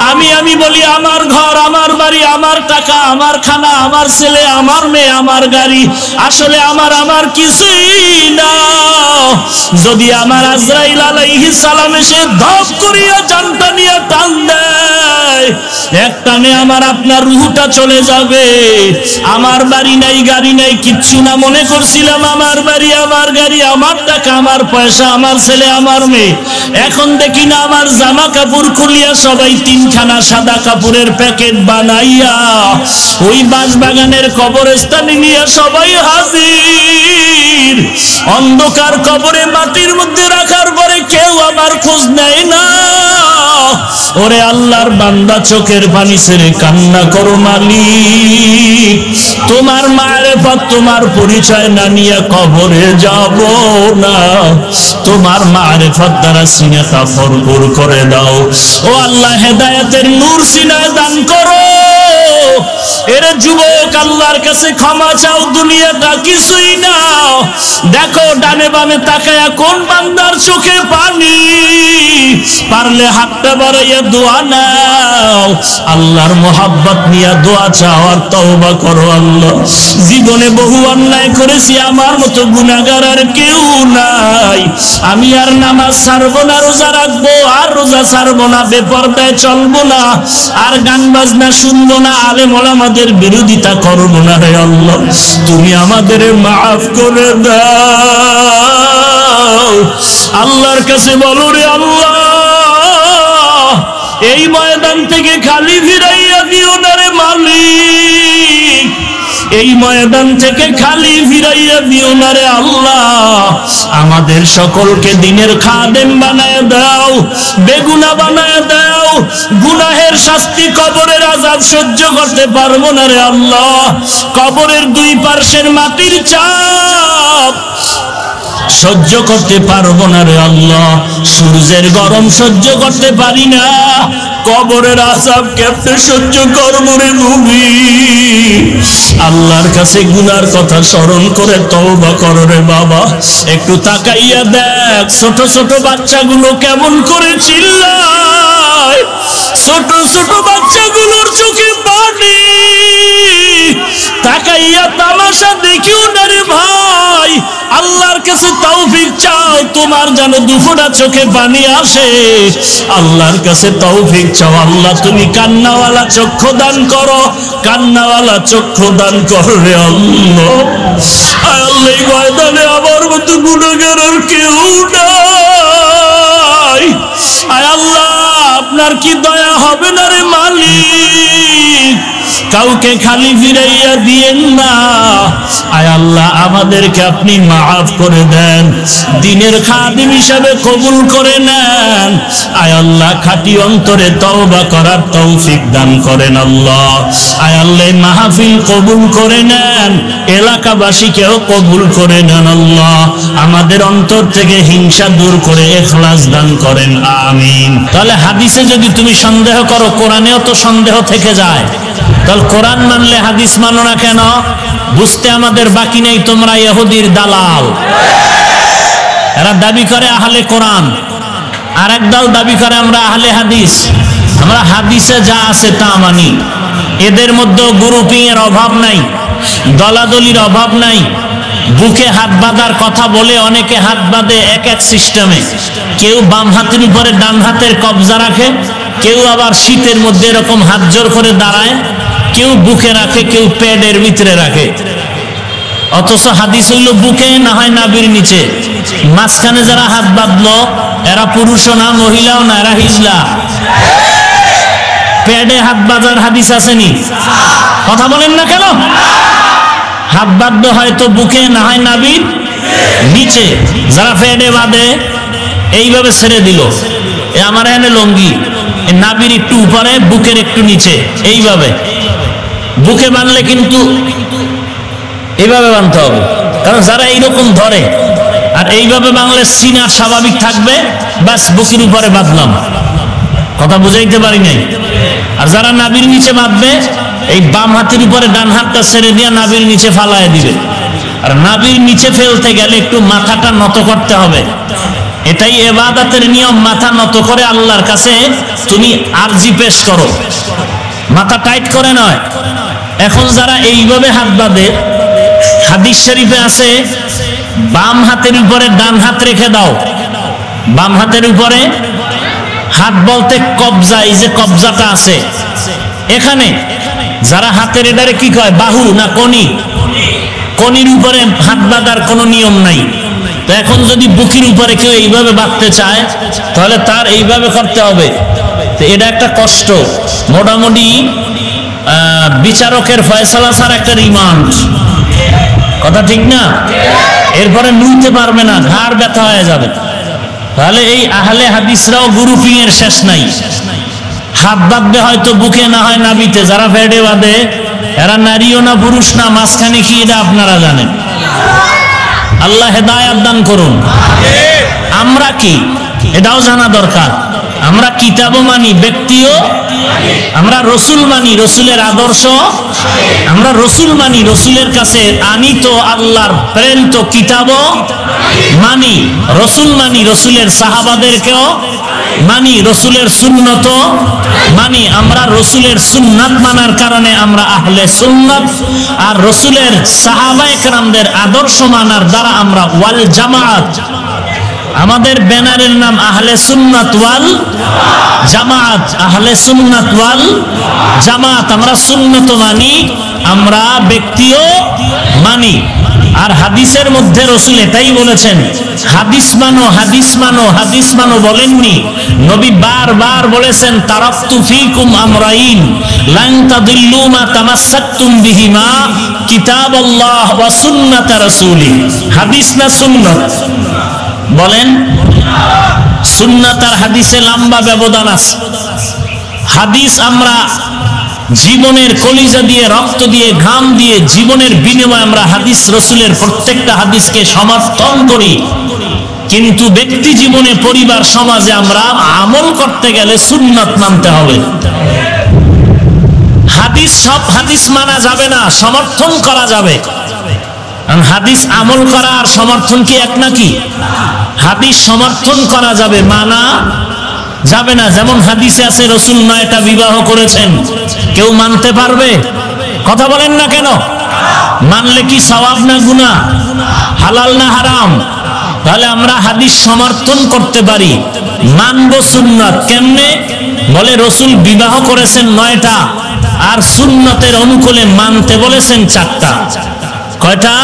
আমি বলি আমার ঘর, আমার বাড়ি, আমার টাকা, আমার খানা, আমার ছেলে, আমার মেয়ে, আমার গাড়ি, আসলে আমার কিছুই না। যদি আমার আজরাইল আলাইহিস সালাম এসে ধপ করিয়া জানটা নিয়ে টান দেয়, এক টানে আমার আপনার রুহটা চলে যাবে। আমার বাড়ি নাই, গাড়ি নাই, কিচ্ছু না, মনে করছিলাম আমার বাড়ি, আমার গাড়ি, আমার টাকা, আমার পয়সা, আমার ছেলে, আমার মেয়ে। এখন দেখি না আমার জামা কাপড় খুলিয়া সবাই তিনখানা সাদা কাপড়ের প্যাকেট বানাইয়া ওই বাঁশবাগানের কবরস্থানে নিয়ে সবাই হাজির। অন্ধকার কবরে মাটির মধ্যে রাখার পরে কেউ আমার খোঁজ নেয় না। ওরে আল্লাহর বান্দা, চোখের পানি ছেড়ে কান্না করো মালিক। তোমার মারেফত, তোমার পরিচয় না নিয়ে কবরে যাব না। তোমার মারেফত দ্বারা সিনাটা ভরপুর করে দাও। ও আল্লাহ, হেদায়েতের নূর সিনায় দান করো। এর যুবক আল্লাহর কাছে ক্ষমা চাও, দুনিয়াটা কিছুই না। দেখো ডানে বামে তাকায়া কোন বান্দার চোখে পানি, পারলে হাতটা বাড়াইয়া দোয়া নাও, আল্লাহর মোহাব্বত নিয়ে দোয়া চাও আর তওবা করো। আল্লাহ, জীবনে বহু অন্যায় করেছি, আমার মতো গুনাহগার আর কেউ নাই। আমি আর নামাজ ছাড়বো না, রোজা রাখবো আর রোজা ছাড়বো না, বেপরদায় চলবো না, আর গান বাজনা শুনবো না, আলেম ওলামাদের বিরোধিতা করবো না। রে আল্লাহ, তুমি আমাদের মাফ করে দাও। আল্লাহর কাছে বলো, রে আল্লাহ, এই ময়দান থেকে খালি ফিরাইয়া দিও না রে মালিক, এই ময়দান থেকে খালি ফিরাইয়া দিও না রে আল্লাহ। আমাদের সকলকে দিনের খাদেম বানায় দাও, বেগুনা বানায় দাও। গুনাহের শাস্তি, কবরের আযাব সহ্য করতে পারবো না রে আল্লাহ। কবরের দুই পার্শ্বের মাটির চাপ সহ্য করতে পারবো না রে আল্লাহ। সূর্যের গরম সহ্য করতে পারি না, কবরের আযাব কেমনে সহ্য করবো রে নবী। আল্লাহর কাছে গুনার কথা স্মরণ করে তওবা করো রে বাবা। একটু তাকাইয়া দেখ, ছোট ছোট বাচ্চাগুলো কেমন করে চিল্লায়, ছোট ছোট বাচ্চাগুলোর চোখে পানি। তাকাইয়া তামাশা দেখিও না রে ভাই। আল্লাহর কাছে তৌফিক চাও, তোমার যেন দুফোঁটা চোখে পানি আসে। আল্লাহর কাছে তৌফিক চাও। আল্লাহ, তুমি কান্নাওয়ালা চক্ষু দান করো, কান্নাওয়ালা চক্ষু দান করো রে আল্লাহ। আল্লাহ, এই ময়দানে আমার মতো গুনাহগার আর কেউ নাই। আয় আল্লাহ, আপনার কি দয়া হবে না রে মালিক? কাউকে খালি ফিরাইয়া দিয়েন না। আয় আল্লাহ, আমাদেরকে আপনি মাফ করে দেন, দ্বীনের খাদিম হিসাবে কবুল করে নেন। আয় আল্লাহ, খাঁটি অন্তরে তওবা করার তৌফিক দান করেন আল্লাহ। আয় আল্লাহ, মাহফিল কবুল করে নেন, এলাকাবাসীকেও কবুল করে নেন আল্লাহ। আমাদের অন্তর থেকে হিংসা দূর করে ইখলাস দান করেন, আমিন। তাহলে হাদিসে যদি তুমি সন্দেহ করো, কোরআনেও তো সন্দেহ থেকে যায়। তাহলে কোরআন মানলে হাদিস মানো না কেন? বুঝতে আমাদের বাকি নেই তোমরা ইহুদির দালাল। এরা দাবি করে আহলে কোরআন, আর এক দল দাবি করে আমরা আহলে হাদিস। আমরা হাদিসে যা আছে তা মানি। এদের মধ্যে গ্রুপিং এর অভাব নাই, দলাদলির অভাব নাই। বুকে হাত বাঁধার কথা বলে অনেকে হাত বাঁধে এক এক সিস্টেমে। কেউ বাম হাতের উপরে ডান হাতের কবজা রাখে, কেউ আবার শীতের মধ্যে এরকম হাত জোর করে দাঁড়ায়, কেউ বুকে রাখে, কেউ প্যাডের ভিতরে রাখে। অথচ হাদিস হইল বুকে, না হয় নাভির নিচে। মাঝখানে যারা হাত বাঁধলো এরা পুরুষও না, মহিলাও না, এরা হিজলা। প্যাডে হাত বাঁধার হাদিস আসেনি? কথা বলেন না কেন? হাত বাঁধবে হয়তো বুকে, না হয় নাভির নিচে। যারা প্যাডে বাঁধে এইভাবে ছেড়ে দিল, এ আমার এনে লঙ্গি, নাভির একটু উপরে, বুকের একটু নিচে, এইভাবে। বুকে বাঁধলে কিন্তু এইভাবে বাঁধতে হবে, কারণ যারা এইরকম ধরে আর এইভাবে বাংলার সিনা স্বাভাবিক থাকবে, বাস বুকের উপরে বাঁধলাম। কথা বুঝাইতে পারি নাই? আর যারা নাভির নিচে বাঁধবে, এই বাম হাতের উপরে ডান হাতটা ছেড়ে দিয়ে নাভির নিচে ফালায় দিবে। আর নাভির নিচে ফেলতে গেলে একটু মাথাটা নত করতে হবে। এটাই ইবাদতের নিয়ম। মাথা নত করে আল্লাহর কাছে তুমি আরজি পেশ করো, মাথা টাইট করে নয়। এখন যারা এইভাবে হাত বাঁধে, হাদিস শরীফে আছে বাম হাতের উপরে ডান হাত রেখে দাও। বাম হাতের উপরে হাত বলতে কবজা, এই যে কবজাটা আছে এখানে। যারা হাতের এটারে কি কয়, বাহু না কনি? কনির উপরে হাত বাঁধার কোনো নিয়ম নাই। তো এখন যদি বুকের উপরে কেউ এইভাবে বাঁধতে চায়, তাহলে তার এইভাবে করতে হবে। তো এটা একটা কষ্ট। মোটামুটি বিচারকের ফয়সালা ছাড়া একটা রিমান্ড। কথা ঠিক না? এরপরে নুইতে পারবে না, ঘাড় ব্যথা হয়ে যাবে। তাহলে এই আহলে হাদিসরাও গ্রুপিং এর শেষ নাই। হাত বাঁধবে হয়তো বুকে, না হয় নাভিতে। যারা ফেডে বাঁধে এরা নারীও না, পুরুষ না, মাঝখানে কি এটা আপনারা জানেন। আল্লাহ হেদায়াত দান করুন। আমরা কি এটাও জানা দরকার। আমরা কিতাবও মানি, ব্যক্তিও। আমরা রসুল মানি, রসুলের আদর্শ। আমরা রসুল মানি, রসুলের কাছে আনিত আল্লাহর প্রেরিত কিতাবও মানি। রসুল মানি, রসুলের সাহাবাদেরকেও মানি, রসুলের সুন্নত মানি। আমরা রসুলের সুন্নাত মানার কারণে আমরা আহলে সুন্নাত, আর রসুলের সাহাবায়ে কেরামদের আদর্শ মানার দ্বারা আমরা ওয়াল জামাত। আমাদের ব্যানারের নাম আহলে সুন্নাত ওয়াল জামাত। আহলে সুন্নাত ওয়াল জামাত। আমরা সুন্নত মানি, আমরা ব্যক্তিও মানি। আর হাদিসের মধ্যে রসুল এটাই বলেছেন, হাদিস মানো, হাদিস মানো, হাদিস মানো বলেননি। নবী বারবার বলেছেন, তারাকতু ফীকুম আমরাইন লান তাদিল্লু মা তামাসসাকতুম বিহিমা, কিতাবাল্লাহ ওয়া সুন্নাত রাসূলি। হাদিস না সুন্নাত? বলেন। সুন্নাত আর হাদিসে লম্বা ব্যবধান আছে। হাদিস আমরা জীবনের কলিজা দিয়ে, রক্ত দিয়ে, ঘাম দিয়ে, জীবনের বিনিময়ে আমরা হাদিস, রসুলের প্রত্যেকটা হাদিসকে সমর্থন করি। কিন্তু ব্যক্তি জীবনে, পরিবার, সমাজে আমরা আমল করতে গেলে সুন্নাত মানতে হবে। হাদিস, সব হাদিস মানা যাবে না, সমর্থন করা যাবে। হাদিস আমল করা আর সমর্থন কি এক নাকি? হাদিস সমর্থন করা যাবে, মানা যাবে না। যেমন হাদিসে আছে রসুল 9টা বিবাহ করেছেন, কেউ মানতে পারবে? কথা বলেন না কেন? মানলে কি সওয়াব না গুনাহ? হালাল না হারাম? তাহলে আমরা হাদিস সমর্থন করতে পারি, মানবো সুন্নাত। কেমনে? বলে রসুল বিবাহ করেছেন 9টা, আর সুন্নতের অনুকূলে মানতে বলেছেন 4টা। কয়টা?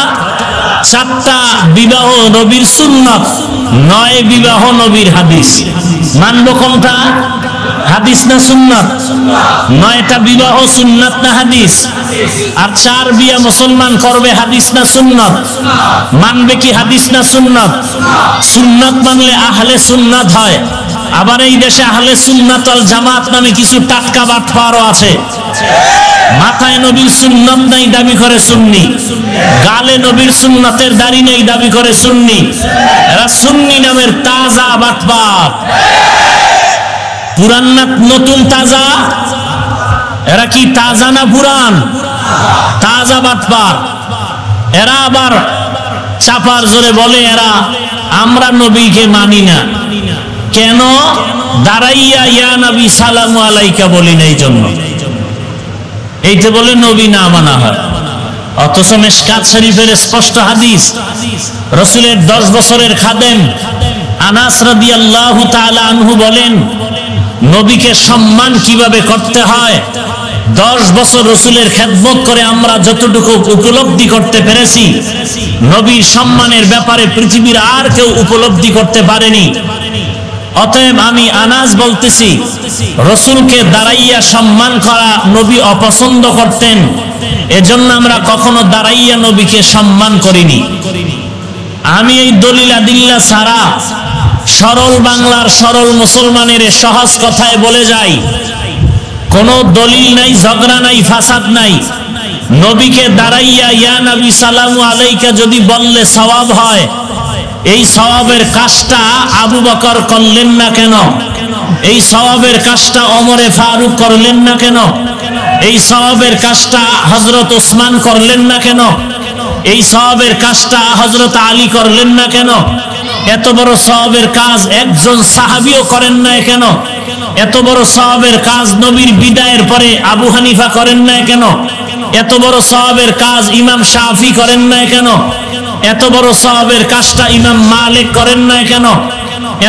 4টা বিবাহ নবীর সুন্নত, 9 বিবাহ নবীর হাদিস। মানবো কোনটা? হাদিস না সুন্নাত? 9টা বিবাহ সুন্নাত না হাদিস? আর 4 বিয়া মুসলমান করবে হাদিস না সুন্নাত? মানবে কি হাদিস না সুন্নাত? সুন্নাত মানলে আহলে সুন্নাত হয়। আবার এই দেশে আহলে সুন্নাত ওয়াল জামাত নামে কিছু টাটকা বাটপারও আছে। মাথায় নবীর সুন্নাত নাই, দাবি করে সুন্নি। গালে নবীর সুন্নাতের দাড়ি নেই, দাবি করে সুন্নি। এরা সুন্নি নামের তাজা বাটপার। পুরান না নতুন তাজা? এরা কি তাজা না পুরান? তাজা বাটপার। এরা আবার চাপার জোরে বলে এরা আমরা নবীকে মানি না। কেন? দাঁড়াইয়া ইয়া নবী সালামু আলাইকা বলি না, এই জন্য। এইটা বলে নবী না মানা হয়। অথচ মিশকাত শরীফের স্পষ্ট হাদিস, রাসূলের 10 বছরের খাদেম আনাস রাদিয়াল্লাহু তাআলা আনহু বলেন, নবীকে সম্মান কিভাবে করতে হয় 10 বছর রাসূলের খেদমত করে আমরা যতটুকু উপলব্ধি করতে পেরেছি, নবীর সম্মানের ব্যাপারে পৃথিবীর আর কেউ উপলব্ধি করতে পারেনি। অতএব আমি আনাস বলতেছি, রাসূলকে দাঁড়াইয়া সম্মান করা নবী অপছন্দ করতেন, এজন্য আমরা কখনো দাঁড়াইয়া নবীকে সম্মান করিনি। আমি এই দলিল আদিল্লা ছাড়া সরল বাংলার সরল মুসলমানের সহজ কথায় বলে যাই, কোনো দলিল নাই, ঝগড়া নাই, ফাসাদ নাই। নবীকে দাঁড়াইয়া ইয়া নবী সালামু আলাইকা যদি বললে সওয়াব হয়, এই সওয়াবের কাজটা আবু বকর করলেন না কেন? এই সওয়াবের কাজটা ওমরে ফারুক করলেন না কেন? এই সওয়াবের কাজটা হযরত ওসমান করলেন না কেন? এই সওয়াবের কাজটা হযরত আলী করলেন না কেন? এত বড় সওয়াবের কাজ একজন সাহাবীও করেন না কেন? এত বড় সওয়াবের কাজ নবীর বিদায়ের পরে আবু হানিফা করেন না কেন? এত বড় সওয়াবের কাজ ইমাম শাফি করেন না কেন? এত বড় সওয়াবের কাজটা ইমাম মালিক করেন না কেন?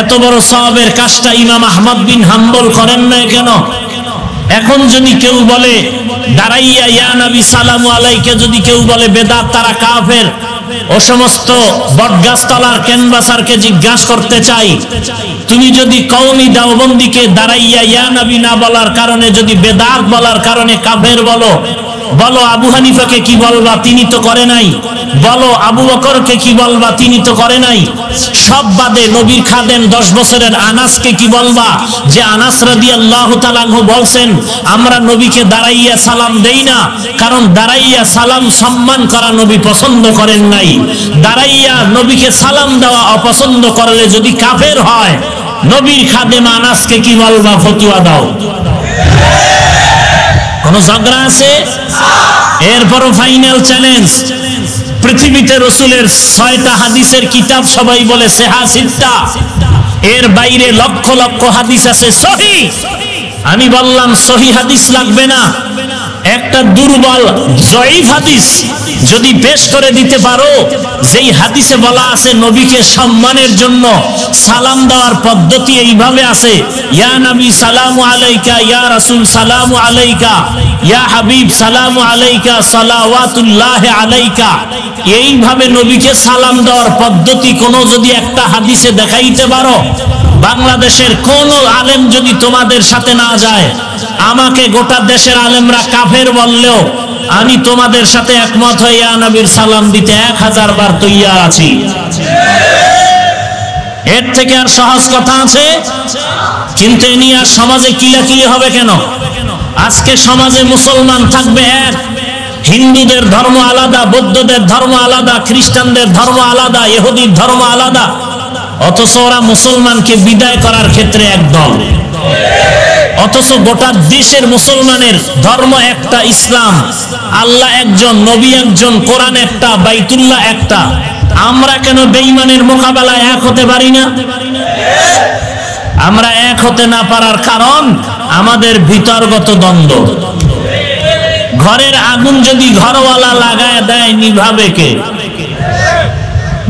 এত বড় সওয়াবের কাজটা ইমাম আহমদ বিন হাম্বল করেন না কেন? এখন যদি কেউ বলে দাঁড়াইয়া ইয়া নবী সালামু আলাইকা যদি কেউ বলে বেদাত, তারা কাফের। ও সমস্ত বটগাছতলার ক্যানভাসারকে জিজ্ঞাসা করতে চাই, তুমি যদি কওমি দেওবন্দিকে দাঁড়াইয়া ইয়া নবী না বলার কারণে যদি বেদাত বলার কারণে কাফের বলো, বলো আবু হানিফাকে কি বলবা? তিনি তো করে নাই। বলো আবু বকরকে কি বলবা? তিনি তো করে নাই। সব বাদে নবীর খাদেম 10 বছরের আনাসকে কি বলবা? যে আনাস রাদিয়াল্লাহু তাআলা আনহু বলছেন আমরা নবীকে দাঁড়াইয়া সালাম দেই না, কারণ দাঁড়াইয়া সালাম সম্মান করা নবী পছন্দ করেন নাই। দাঁড়াইয়া নবীকে সালাম দেওয়া অপছন্দ করলে যদি কাফের হয়, নবীর খাদেম আনাসকে কি বলবা? ফতোয়া দাও। কোন ঝগড়া আছে? এরপরও ফাইনাল চ্যালেঞ্জ, পৃথিবীতে রাসূলের 6টা হাদিসের কিতাব সবাই বলে সিহা সিত্তা, এর বাইরে লক্ষ লক্ষ হাদিস আছে সহিহ। আমি বললাম সহিহ হাদিস লাগবে না, একটা দুর্বল জয়ীফ হাদিস যদি পেশ করে দিতে পারো, যেই হাদিসে বলা আছে নবীকে সম্মানের জন্য সালাম দেওয়ার পদ্ধতি এইভাবে আছে, ইয়া নবী সালামু আলাইকা, ইয়া রাসূল সালামু আলাইকা, ইয়া হাবিব সালামু আলাইকা, সালাওয়াতুল্লাহি আলাইকা, এইভাবে নবীকে সালাম দেওয়ার পদ্ধতি কোন যদি একটা হাদিসে দেখাইতে পারো, বাংলাদেশের কোন আলেম যদি তোমাদের সাথে না যায়, আমাকে গোটা দেশের আলেমরা কাফের বললেও আমি তোমাদের সাথে একমত হয়ে ইয়া নবীর সালাম দিতে 1000 বার তৈয়ার আছি। এর থেকে আর সহজ কথা আছে? কিন্তু এ নিয়ে আর সমাজে কিলাকিলি হবে কেন? আজকে সমাজে মুসলমান থাকবে এক, হিন্দুদের ধর্ম আলাদা, বৌদ্ধদের ধর্ম আলাদা, খ্রিস্টানদের ধর্ম আলাদা, ইহুদির ধর্ম আলাদা, অথচ ওরা মুসলমানকে বিদায় করার ক্ষেত্রে এক দল। অথচ গোটা দেশের মুসলমানের ধর্ম একটা, ইসলাম, আল্লাহ একজন, নবী একজন, কোরআন একটা, বাইতুল্লাহ একটা। আমরা কেন বেঈমানের মোকাবেলায় এক হতে পারি না? আমরা এক হতে না পারার কারণ আমাদের ভিতরগত দ্বন্দ্ব। ঘরের আগুন যদি ঘরওয়ালা লাগায় দেয়, নিভাবে কে?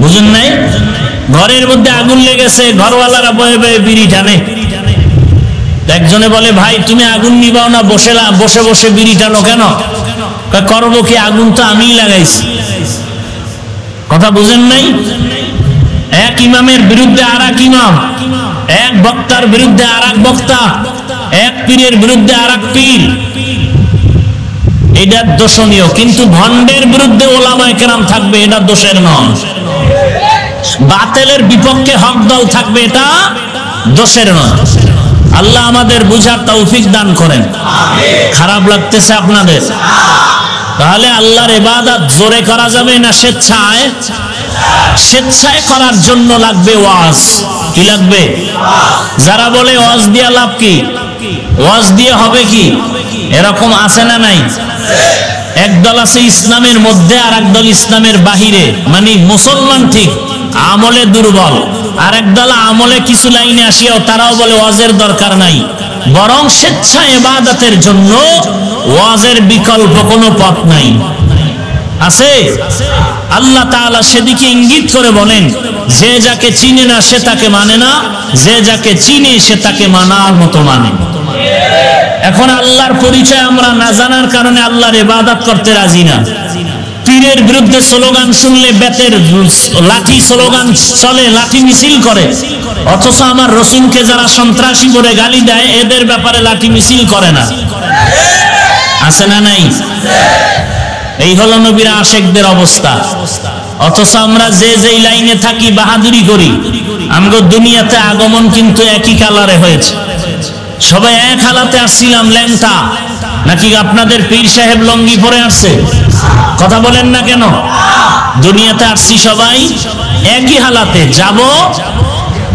বুঝেন নাই? ঘরের মধ্যে আগুন লেগেছে, ঘরওয়ালারা বয়ে বয়ে বিড়ি টানে। একজনে বলে ভাই তুমি আগুন নিবাও না, বসে বসে বিড়ি টানো কেন? করবো কি, আগুন তো আমিই লাগাইছি। কথা বুঝেন নাই? এক ইমামের বিরুদ্ধে আর এক ইমাম, এক বক্তার বিরুদ্ধে আর এক বক্তা, এক পীরের বিরুদ্ধে আরেক পীর, এটা দোষণীয়। কিন্তু ভণ্ডের বিরুদ্ধে ওলামায়ে কেরাম থাকবে, এটা দোষের নয়। বাতিলের বিপক্ষে হক দল থাকবে, এটা দোষের নয়। আল্লাহ আমাদের বুঝার তৌফিক দান করেন। খারাপ লাগতেছে আপনাদের? তাহলে আল্লাহর ইবাদত জোরে করা যাবে না স্বেচ্ছায়? স্বেচ্ছায় করার জন্য লাগবে ওয়াজ। কি লাগবে? যারা বলে ওয়াজ দিয়ে লাভ কি, ওয়াজ দিয়ে হবে কি, এরকম আছে না নাই? একদল আছে ইসলামের মধ্যে আর একদল ইসলামের বাহিরে, মানে মুসলমান ঠিক, আমলে দুর্বল। আর একদল আমলে কিছু লাইনে আসিয়াও তারাও বলে ওয়াজের দরকার নাই, বরং স্বেচ্ছা ইবাদতের জন্য ওয়াজের বিকল্প কোনো পথ নাই। আছে? আল্লাহ তাআলা সেদিকে ইঙ্গিত করে বলেন, যে যাকে চিনে না সে তাকে মানে না, যে যাকে চিনে সে তাকে মানার মতো মানে। এখন আল্লাহর পরিচয় আমরা না জানার কারণে আল্লাহর ইবাদত করতে রাজি না। পীরের বিরুদ্ধে স্লোগান শুনলে বেতের লাঠি স্লোগান চলে, লাঠি মিছিল করে, অথচ আমার রসুলকে যারা সন্ত্রাসী বলে গালি দেয় এদের ব্যাপারে লাঠি মিছিল করে না। আছে না নাই? এই হলো নবীর আশেকদের অবস্থা। অথচ আমরা যে যেই লাইনে থাকি বাহাদুরি করি। আমগো দুনিয়াতে আগমন কিন্তু একই কালারে হয়েছে, সবাই এক হালাতে আসছিলাম। ল্যাংটা নাকি আপনাদের পীর সাহেব লঙ্গি পরে আসছে? কথা বলেন না কেন? দুনিয়াতে আসছি সবাই একই হালাতে, যাব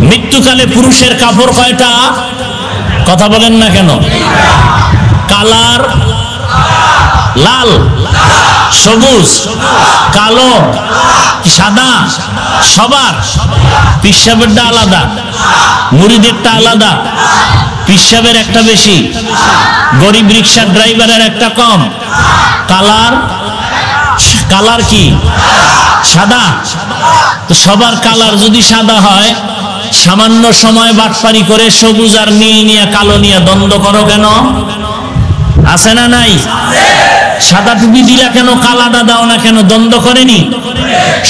মৃত্যুকালে। পুরুষের কাপড় কয়টা? কথা বলেন না কেন? কালার লাল, সবুজ, কালো, সাদা, সবার। পীর সাহেবেরটা আলাদা, মুরিদেরটা আলাদা। পীর সাহেবের একটা বেশি, গরিব রিক্সার ড্রাইভারের একটা কম। কালার, কালার কি? সাদা। তো সবার কালার যদি সাদা হয়, সামান্য সময় বাটপারি করে সবুজ আর নীল নিয়ে কালো নিয়ে দ্বন্দ্ব করো কেন? আছে না নাই? সাদা টুপি দিলা কেন, কালাটা দাও না কেন? দ্বন্দ্ব করেনি?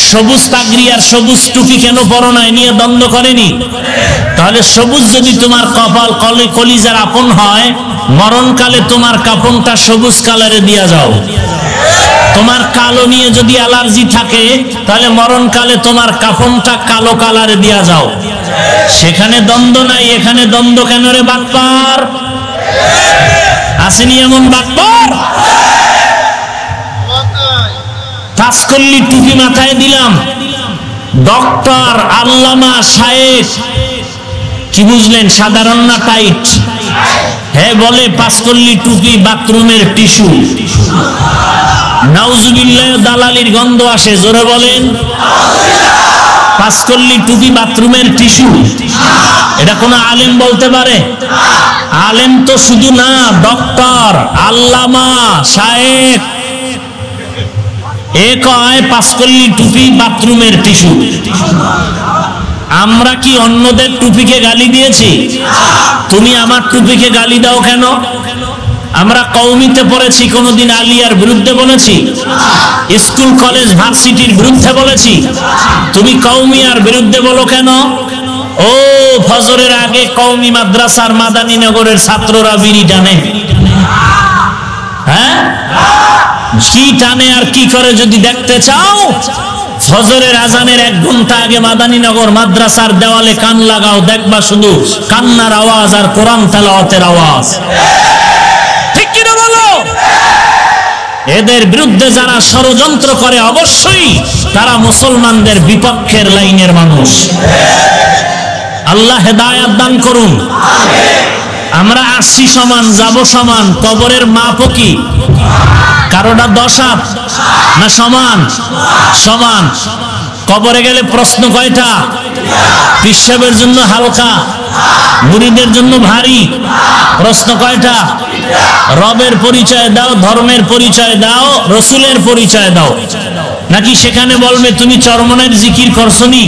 সবুজ পাগড়ি আর সবুজ টুপি কেন পরো নাই, নিয়ে দ্বন্দ্ব করেনি? তাহলে সবুজ যদি তোমার কপাল কলিজার আপন হয়, মরণকালে তোমার কাপনটা সবুজ কালারে দিয়া যাও। তোমার কালো নিয়ে যদি অ্যালার্জি থাকে, তাহলে মরণকালে তোমার কাফনটা কালো কালারে দিয়া যাও। সেখানে দ্বন্দ্ব নাই, এখানে দ্বন্দ্ব কেন রে বাটপার? আসেনি এমন বাটপার? তাসকল্লি টুপি মাথায় দিলাম, ডক্টর, আল্লামা, শায়েখ। কি বুঝলেন? সাধারণ না টাইট? হ্যাঁ বলে পাঁচকল্লি টুপি বাথরুমের টিস্যু। নাউজুবিল্লাহ, দালালির গন্ধ আসে। জোরে বলেন। পাঁচকল্লি টুপি বাথরুমের টিস্যু, এটা কোন আলেম বলতে পারে? আলেম তো শুধু না, ডক্টর, আল্লামা, শায়েখ, এ কয় পাঁচকল্লি টুপি বাথরুমের টিস্যু। আমরা কি অন্যদের টুপিকে গালি দিয়েছি? তুমি আমার টুপিকে গালি দাও কেন? আমরা কওমিতে পড়েছি, কোনদিন আলিয়ার বিরুদ্ধে বলেছি? স্কুল কলেজ ভার্সিটির বিরুদ্ধে বলেছি? তুমি কওমিয়ার বিরুদ্ধে বলো কেন? ও ফজরের আগে কওমি মাদ্রাসার মাদানীনগরের ছাত্ররা বিড়ি টানে। হ্যাঁ, কি টানে আর কি করে যদি দেখতে চাও, ফজরের আজানের 1 ঘন্টা আগে মাদানীনগর মাদ্রাসার দেওয়ালে কান লাগাও, দেখবা শুধু কান্নার আওয়াজ আর কোরআন তেলাওয়াতের আওয়াজ। ঠিক কি না বলো? এদের বিরুদ্ধে যারা ষড়যন্ত্র করে, অবশ্যই তারা মুসলমানদের বিপক্ষের লাইনের মানুষ। আল্লাহ হেদায়েত দান করুন। আমরা আসছি সমান, যাব সমান, কবরের মাপও কি? কারোটা 10 হাত না সমান? সমান। কবরে গেলে প্রশ্ন কয়টা? পীর সাহেবের জন্য হালকা, মুরিদের জন্য ভারী। প্রশ্ন কয়টা? রবের পরিচয় দাও, ধর্মের পরিচয় দাও, রসুলের পরিচয় দাও। নাকি সেখানে বলবে তুমি চরমনের জিকির করছনি,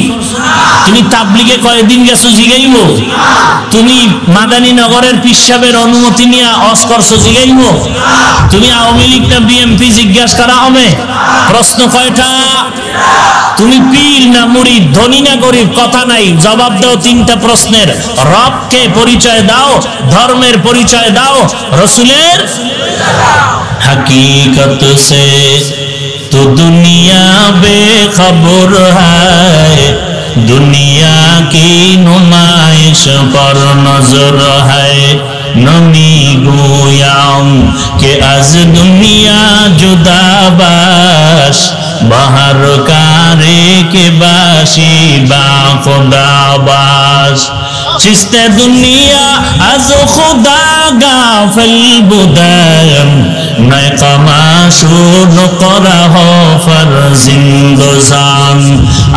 তুমি তাবলিগে কয়েকদিন গেছো জিগাইব, তুমি মাদানী নগরের পিসাবের অনুমতি নিয়ে অস করছো জিগাইব, তুমি আওয়ামী লীগ না বিএনপি জিজ্ঞাসা করা হবে? প্রশ্ন কয়টা? তুমি পীর না মুরিদ, ধনী না গরিব, কথা নাই, জবাব দাও তিনটা প্রশ্নের। রবকে পরিচয় দাও, ধর্মের পরিচয় দাও, রসুলের। হकीकत से तो दुनिया बेखबर है, दुनिया की नुमाइश पर नजर है, नमी गोयाम के आज दुनिया जुदा बाश, बाहर कारे के बाशी बा खुदा बाश, चिस्ते दुनिया आज खुदा गाफिल बुदायम, नए कमाशून करा हो फर जिंदजान,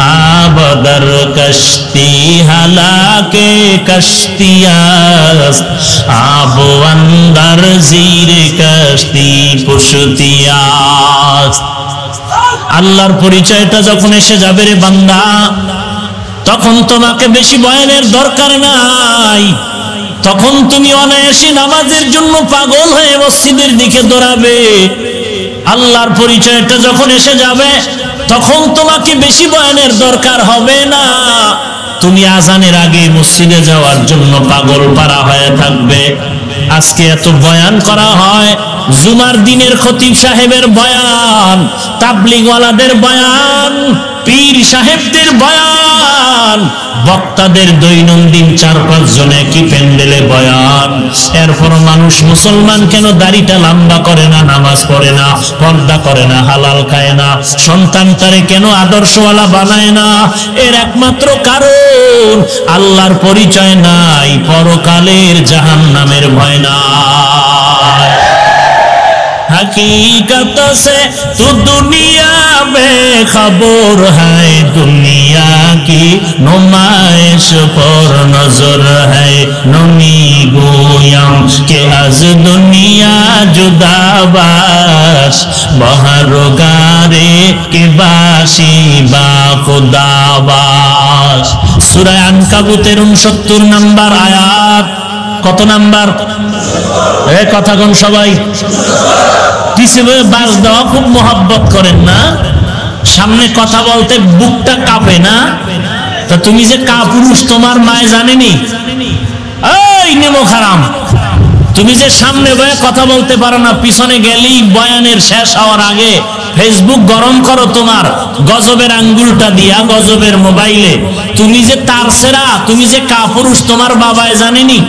आबदर कश्ती हलाके कश्तियास्त, आबो अंदर जीर कश्ती पुश्तियास्त। আল্লাহর পরিচয়টা যখন এসে যাবে রে বান্দা, তখন তোমাকে বেশি বয়ানের দরকার নাই, তখন তুমি অনায়াসী নামাজের জন্য পাগল হয়ে মসজিদের দিকে দৌড়াবে। আল্লাহর পরিচয়টা যখন এসে যাবে, তখন তোমাকে বেশি বয়ানের দরকার হবে না, তুমি আজানের আগে মসজিদে যাওয়ার জন্য পাগল পারা হয়ে থাকবে। আজকে এত বয়ান করা হয়, জুমার দিনের খতিব সাহেবের বয়ান, তাবলিগওয়ালাদের বয়ান, পীর সাহেবদের বয়ান, বক্তাদের দৈনন্দিন 4-5 জনে কি প্যান্ডেলে বয়ান। এরপর মানুষ মুসলমান কেন দাড়িটা লম্বা করে না, নামাজ পড়ে না, পর্দা করে না, হালাল খায় না, সন্তানটারে কেন আদর্শওয়ালা বানায় না? এর একমাত্র কারণ আল্লাহর পরিচয় নাই, পরকালের জাহান্নামের ভয় নাই। हकीकत से तू दुनिया बेखबर है, दुनिया की नुमाइश पर नजर है, नमी गोयम के आज दुनिया जुदा बाश, बाहर गारे के बाशी बा खुदा बाश। सूरा আনকাবুতের 69 নম্বর আয়াত। কত নাম্বার? কথা কোন সবাই? পিছনে বাস দেওয়া খুব মোহাব্বত করেন না, সামনে কথা বলতে বুকটা কাঁপে না? তা তুমি যে কাপুরুষ তোমার মায় জানেনি? এই নেমো খারাম, তুমি যে সামনে বয়ে কথা বলতে পারো না, পিছনে গেলেই বয়ানের শেষ হওয়ার আগে ফেসবুক গরম করো তোমার গজবের আঙ্গুলটা দিয়া, গজবের মোবাইলে। তুমি যে তার সেরা, তুমি যে কাপুরুষ তোমার বাবায় জানেনি?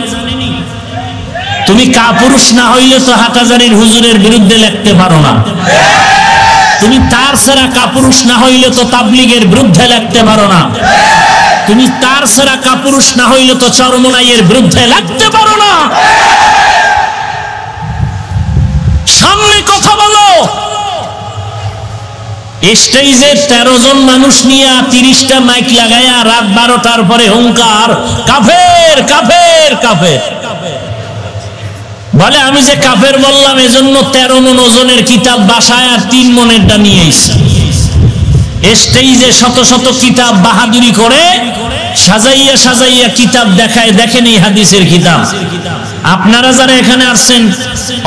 তুমি কাপুরুষ না হইলে তো হাটহাজারীর হুজুরের বিরুদ্ধে লিখতে পারো না। তুমি তার সেরা কাপুরুষ না হইলে তো তাবলিগের বিরুদ্ধে লিখতে পারো না। তুমি তার সেরা কাপুরুষ না হইলে তো চরমনাইয়ের বিরুদ্ধে লিখতে পারো না। সামনে কথা বলো। স্টেজে 13 জন মানুষ নিয়ে 30টা মাইক লাগাইয়া রাত 12টার পরে হুঙ্কার, কাফের কাফের কাফের বলে। আমি যে কাফের বললাম এজন্য 13 মণ ওজনের কিতাব বাসায় আর 3 মণেরটা নিয়ে এসেছি। স্টেজে শত শত কিতাব বাহাদুরি করে সাজাইয়া সাজাইয়া কিতাব দেখায়, দেখেন এই হাদিসের কিতাব। আপনারা যারা এখানে আসছেন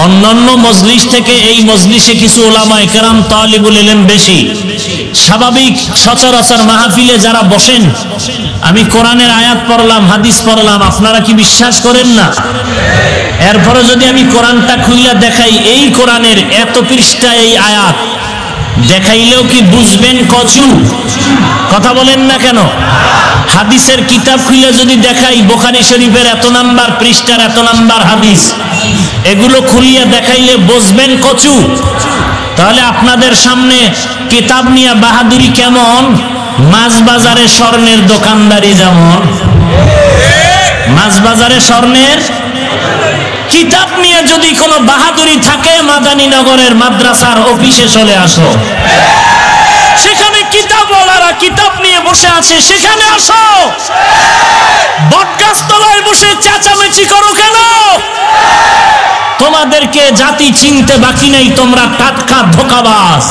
অন্যান্য মজলিস থেকে, এই মজলিসে কিছু উলামায়ে কেরাম তালিবুল ইলম বেশি। স্বাভাবিক সচরাচর মাহফিলে যারা বসেন, আমি কোরআনের আয়াত পড়লাম, হাদিস পড়লাম, আপনারা কি বিশ্বাস করেন না? এরপরে যদি আমি কোরআনটা খুইলা দেখাই, এই কোরআনের এত পৃষ্ঠা এই আয়াত দেখাইলেও কি বুঝবেন কচু? কথা বলেন না কেন? হাদিসের কিতাব খুলে যদি দেখাই, বুখারী শরীফের এত নাম্বার পৃষ্ঠার এত নাম্বার হাদিস, এগুলো খুলিয়া দেখাইলে বুঝবেন কচু? তাহলে আপনাদের সামনে কিতাব নিয়ে বাহাদুরি কেমন? মাছ বাজারে স্বর্ণের দোকানদারি যেমন, মাছ বাজারে স্বর্ণের কিতাব নিয়ে যদি কোনো বাহাদুরি থাকে, মাদানী নগরের মাদ্রাসার অফিসে চলে আসো, সেখানে কিতাব ওয়ালারা কিতাব নিয়ে বসে আছে, সেখানে আসো। বটগাছ তলায় বসে চেঁচামেচি করো কেন? তোমাদেরকে জাতি চিনতে বাকি নেই, তোমরা টাটকা ধোঁকাবাজ।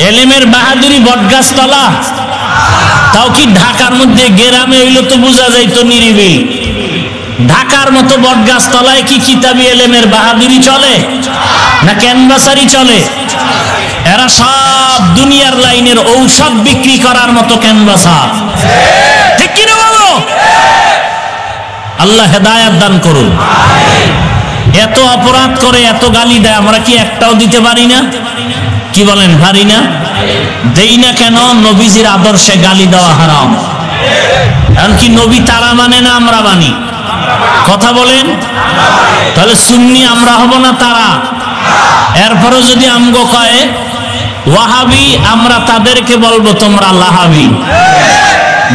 এলেমের বাহাদুরি বটগাছ তলা, তাও কি ঢাকার মধ্যে গ্রামে হইলে তো বোঝা যাইতো নিরিবিল। ঢাকার মতো বটগাছ তলায় কি কিতাবি এলেমের বাহাদুরি চলে না ক্যানভাসারি চলে? এরা সব দুনিয়ার লাইনের ঔষধ বিক্রি করার মতো ক্যানভাসার, ঠিক কিনা বলো? আল্লাহ হেদায়াত দান করুন। এত অপরাধ করে, এত গালি দেয়, আমরা কি একটাও দিতে পারি না? কি বলেন, পারি না? দেই না কেন? নবীজির আদর্শে গালি দেওয়া হারাম। এমনকি নবী তারা মানে না আমরা মানি? কথা বলেন। তাহলে সুন্নি আমরা হব না তারা? এরপরও যদি আমগো কয় ওয়াহাবি, আমরা তাদেরকে বলবো তোমরা লাহাবি।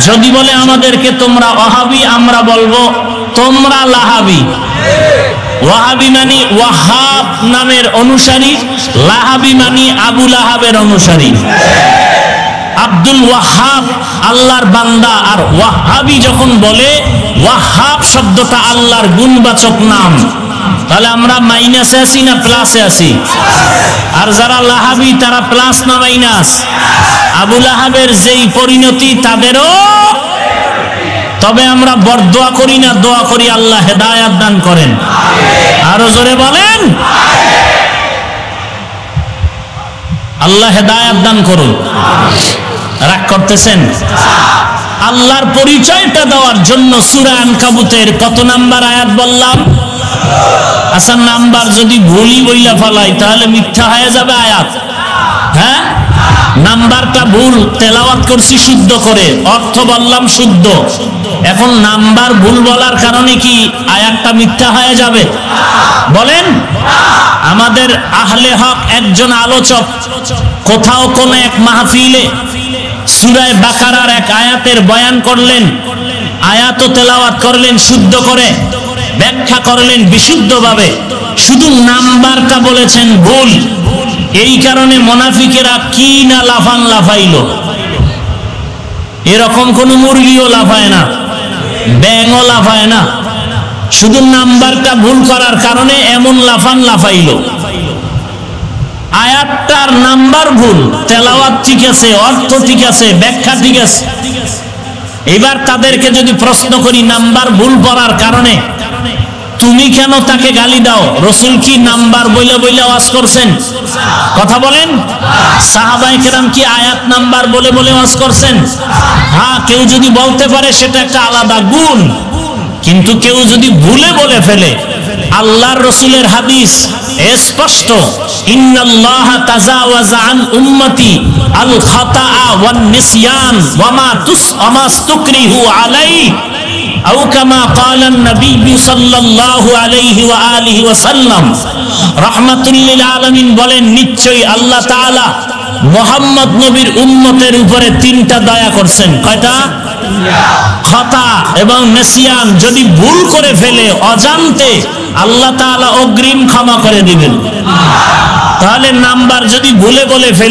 যদি বলে আমাদেরকে তোমরা ওয়াহাবি, আমরা বলবো তোমরা লাহাবি। ওয়াহাবি মানি ওয়াহাব নামের অনুসারী, লাহাবি মানি আবু লাহাবের অনুসারী। আব্দুল ওয়াহাব আল্লাহর বান্দা, আর ওয়াহাবি যখন বলে, ওয়াহাব শব্দটা আল্লাহর গুণবাচক নাম। তাহলে আমরা মাইনাসে আছি না প্লাসে আছি? আর যারা লাহাবি তারা প্লাস না মাইনাস? আবু লাহাবের যেই পরিণতি তাদেরও। তবে আমরা বরদোয়া করি না, দোয়া করি আল্লাহ হেদায়াত দান করেন। আরো জোরে বলেন, আল্লাহ হেদায়াত দান করুন। রাগ করতেছেন? আল্লাহর পরিচয়টা দেওয়ার জন্য সূরা আনকাবুতের কত নাম্বার আয়াত বললাম? আচ্ছা, নাম্বার যদি ভুলই বইলা ফেলাই তাহলে মিথ্যা হয়ে যাবে আয়াত। হ্যাঁ, নাম্বারটা ভুল, তেলাওয়াত করছি শুদ্ধ করে, অর্থ বললাম শুদ্ধ। এখন নাম্বার ভুল বলার কারণে কি আয়াতটা মিথ্যা হয়ে যাবে? বলেন। আমাদের আহলে হক একজন আলোচক কোথাও কোন এক মাহফিলে সূরা বাকারার এক আয়াতের বয়ান করলেন, আয়াত তেলাওয়াত করলেন শুদ্ধ করে, ব্যাখ্যা করলেন বিশুদ্ধভাবে, শুধু নাম্বারটা বলেছেন ভুল। এই কারণে মুনাফিকেরা কি না লাফান লাফাইল। এরকম কোন মুরগিও লাফায় না, ব্যাঙও লাফায় না, শুধু নাম্বারটা ভুল করার কারণে এমন লাফান লাফাইল। আয়াতটার নাম্বার ভুল, তেলাওয়াত ঠিক আছে, অর্থ ঠিক আছে, ব্যাখ্যা ঠিক আছে। এবার তাদেরকে যদি প্রশ্ন করি, নাম্বার ভুল পড়ার কারণে তুমি কেন তাকে গালি দাও? রসুল কি নাম্বার বইলা বইলা ওয়াজ করছেন? কথা বলেন। সাহাবায়ে কেরাম কি আয়াত নাম্বার বলে বলে ওয়াজ করছেন? হ্যাঁ, কেউ যদি বলতে পারে সেটা একটা আলাদা গুণ, কিন্তু কেউ যদি ভুলে বলে ফেলে, আল্লাহর রসুলের হাদিস স্পষ্ট, ইন্নাল্লাহা তাজাওয়াজা আন উম্মতি আল খাতাআ ওয়ান নিসয়ান ওয়া মা তুসতুকরিহু আলাইহি আও কামা ক্বালান নবী সাল্লাল্লাহু আলাইহি ওয়া আলিহি ওয়াসাল্লাম। রাহমাতুল লিল আলামিন বলেন, নিশ্চয়ই আল্লাহ তাআলা মুহাম্মদ নবীর উম্মতের উপরে তিনটা দয়া করছেন। কয়টা? খাতা এবং নিসয়ান, যদি ভুল করে ফেলে অজান্তে, আল্লাহ তাআলা অগ্রিম ক্ষমা করে দিবেন। তাহলে নাম্বার যদি ভুলে বলে ফেলে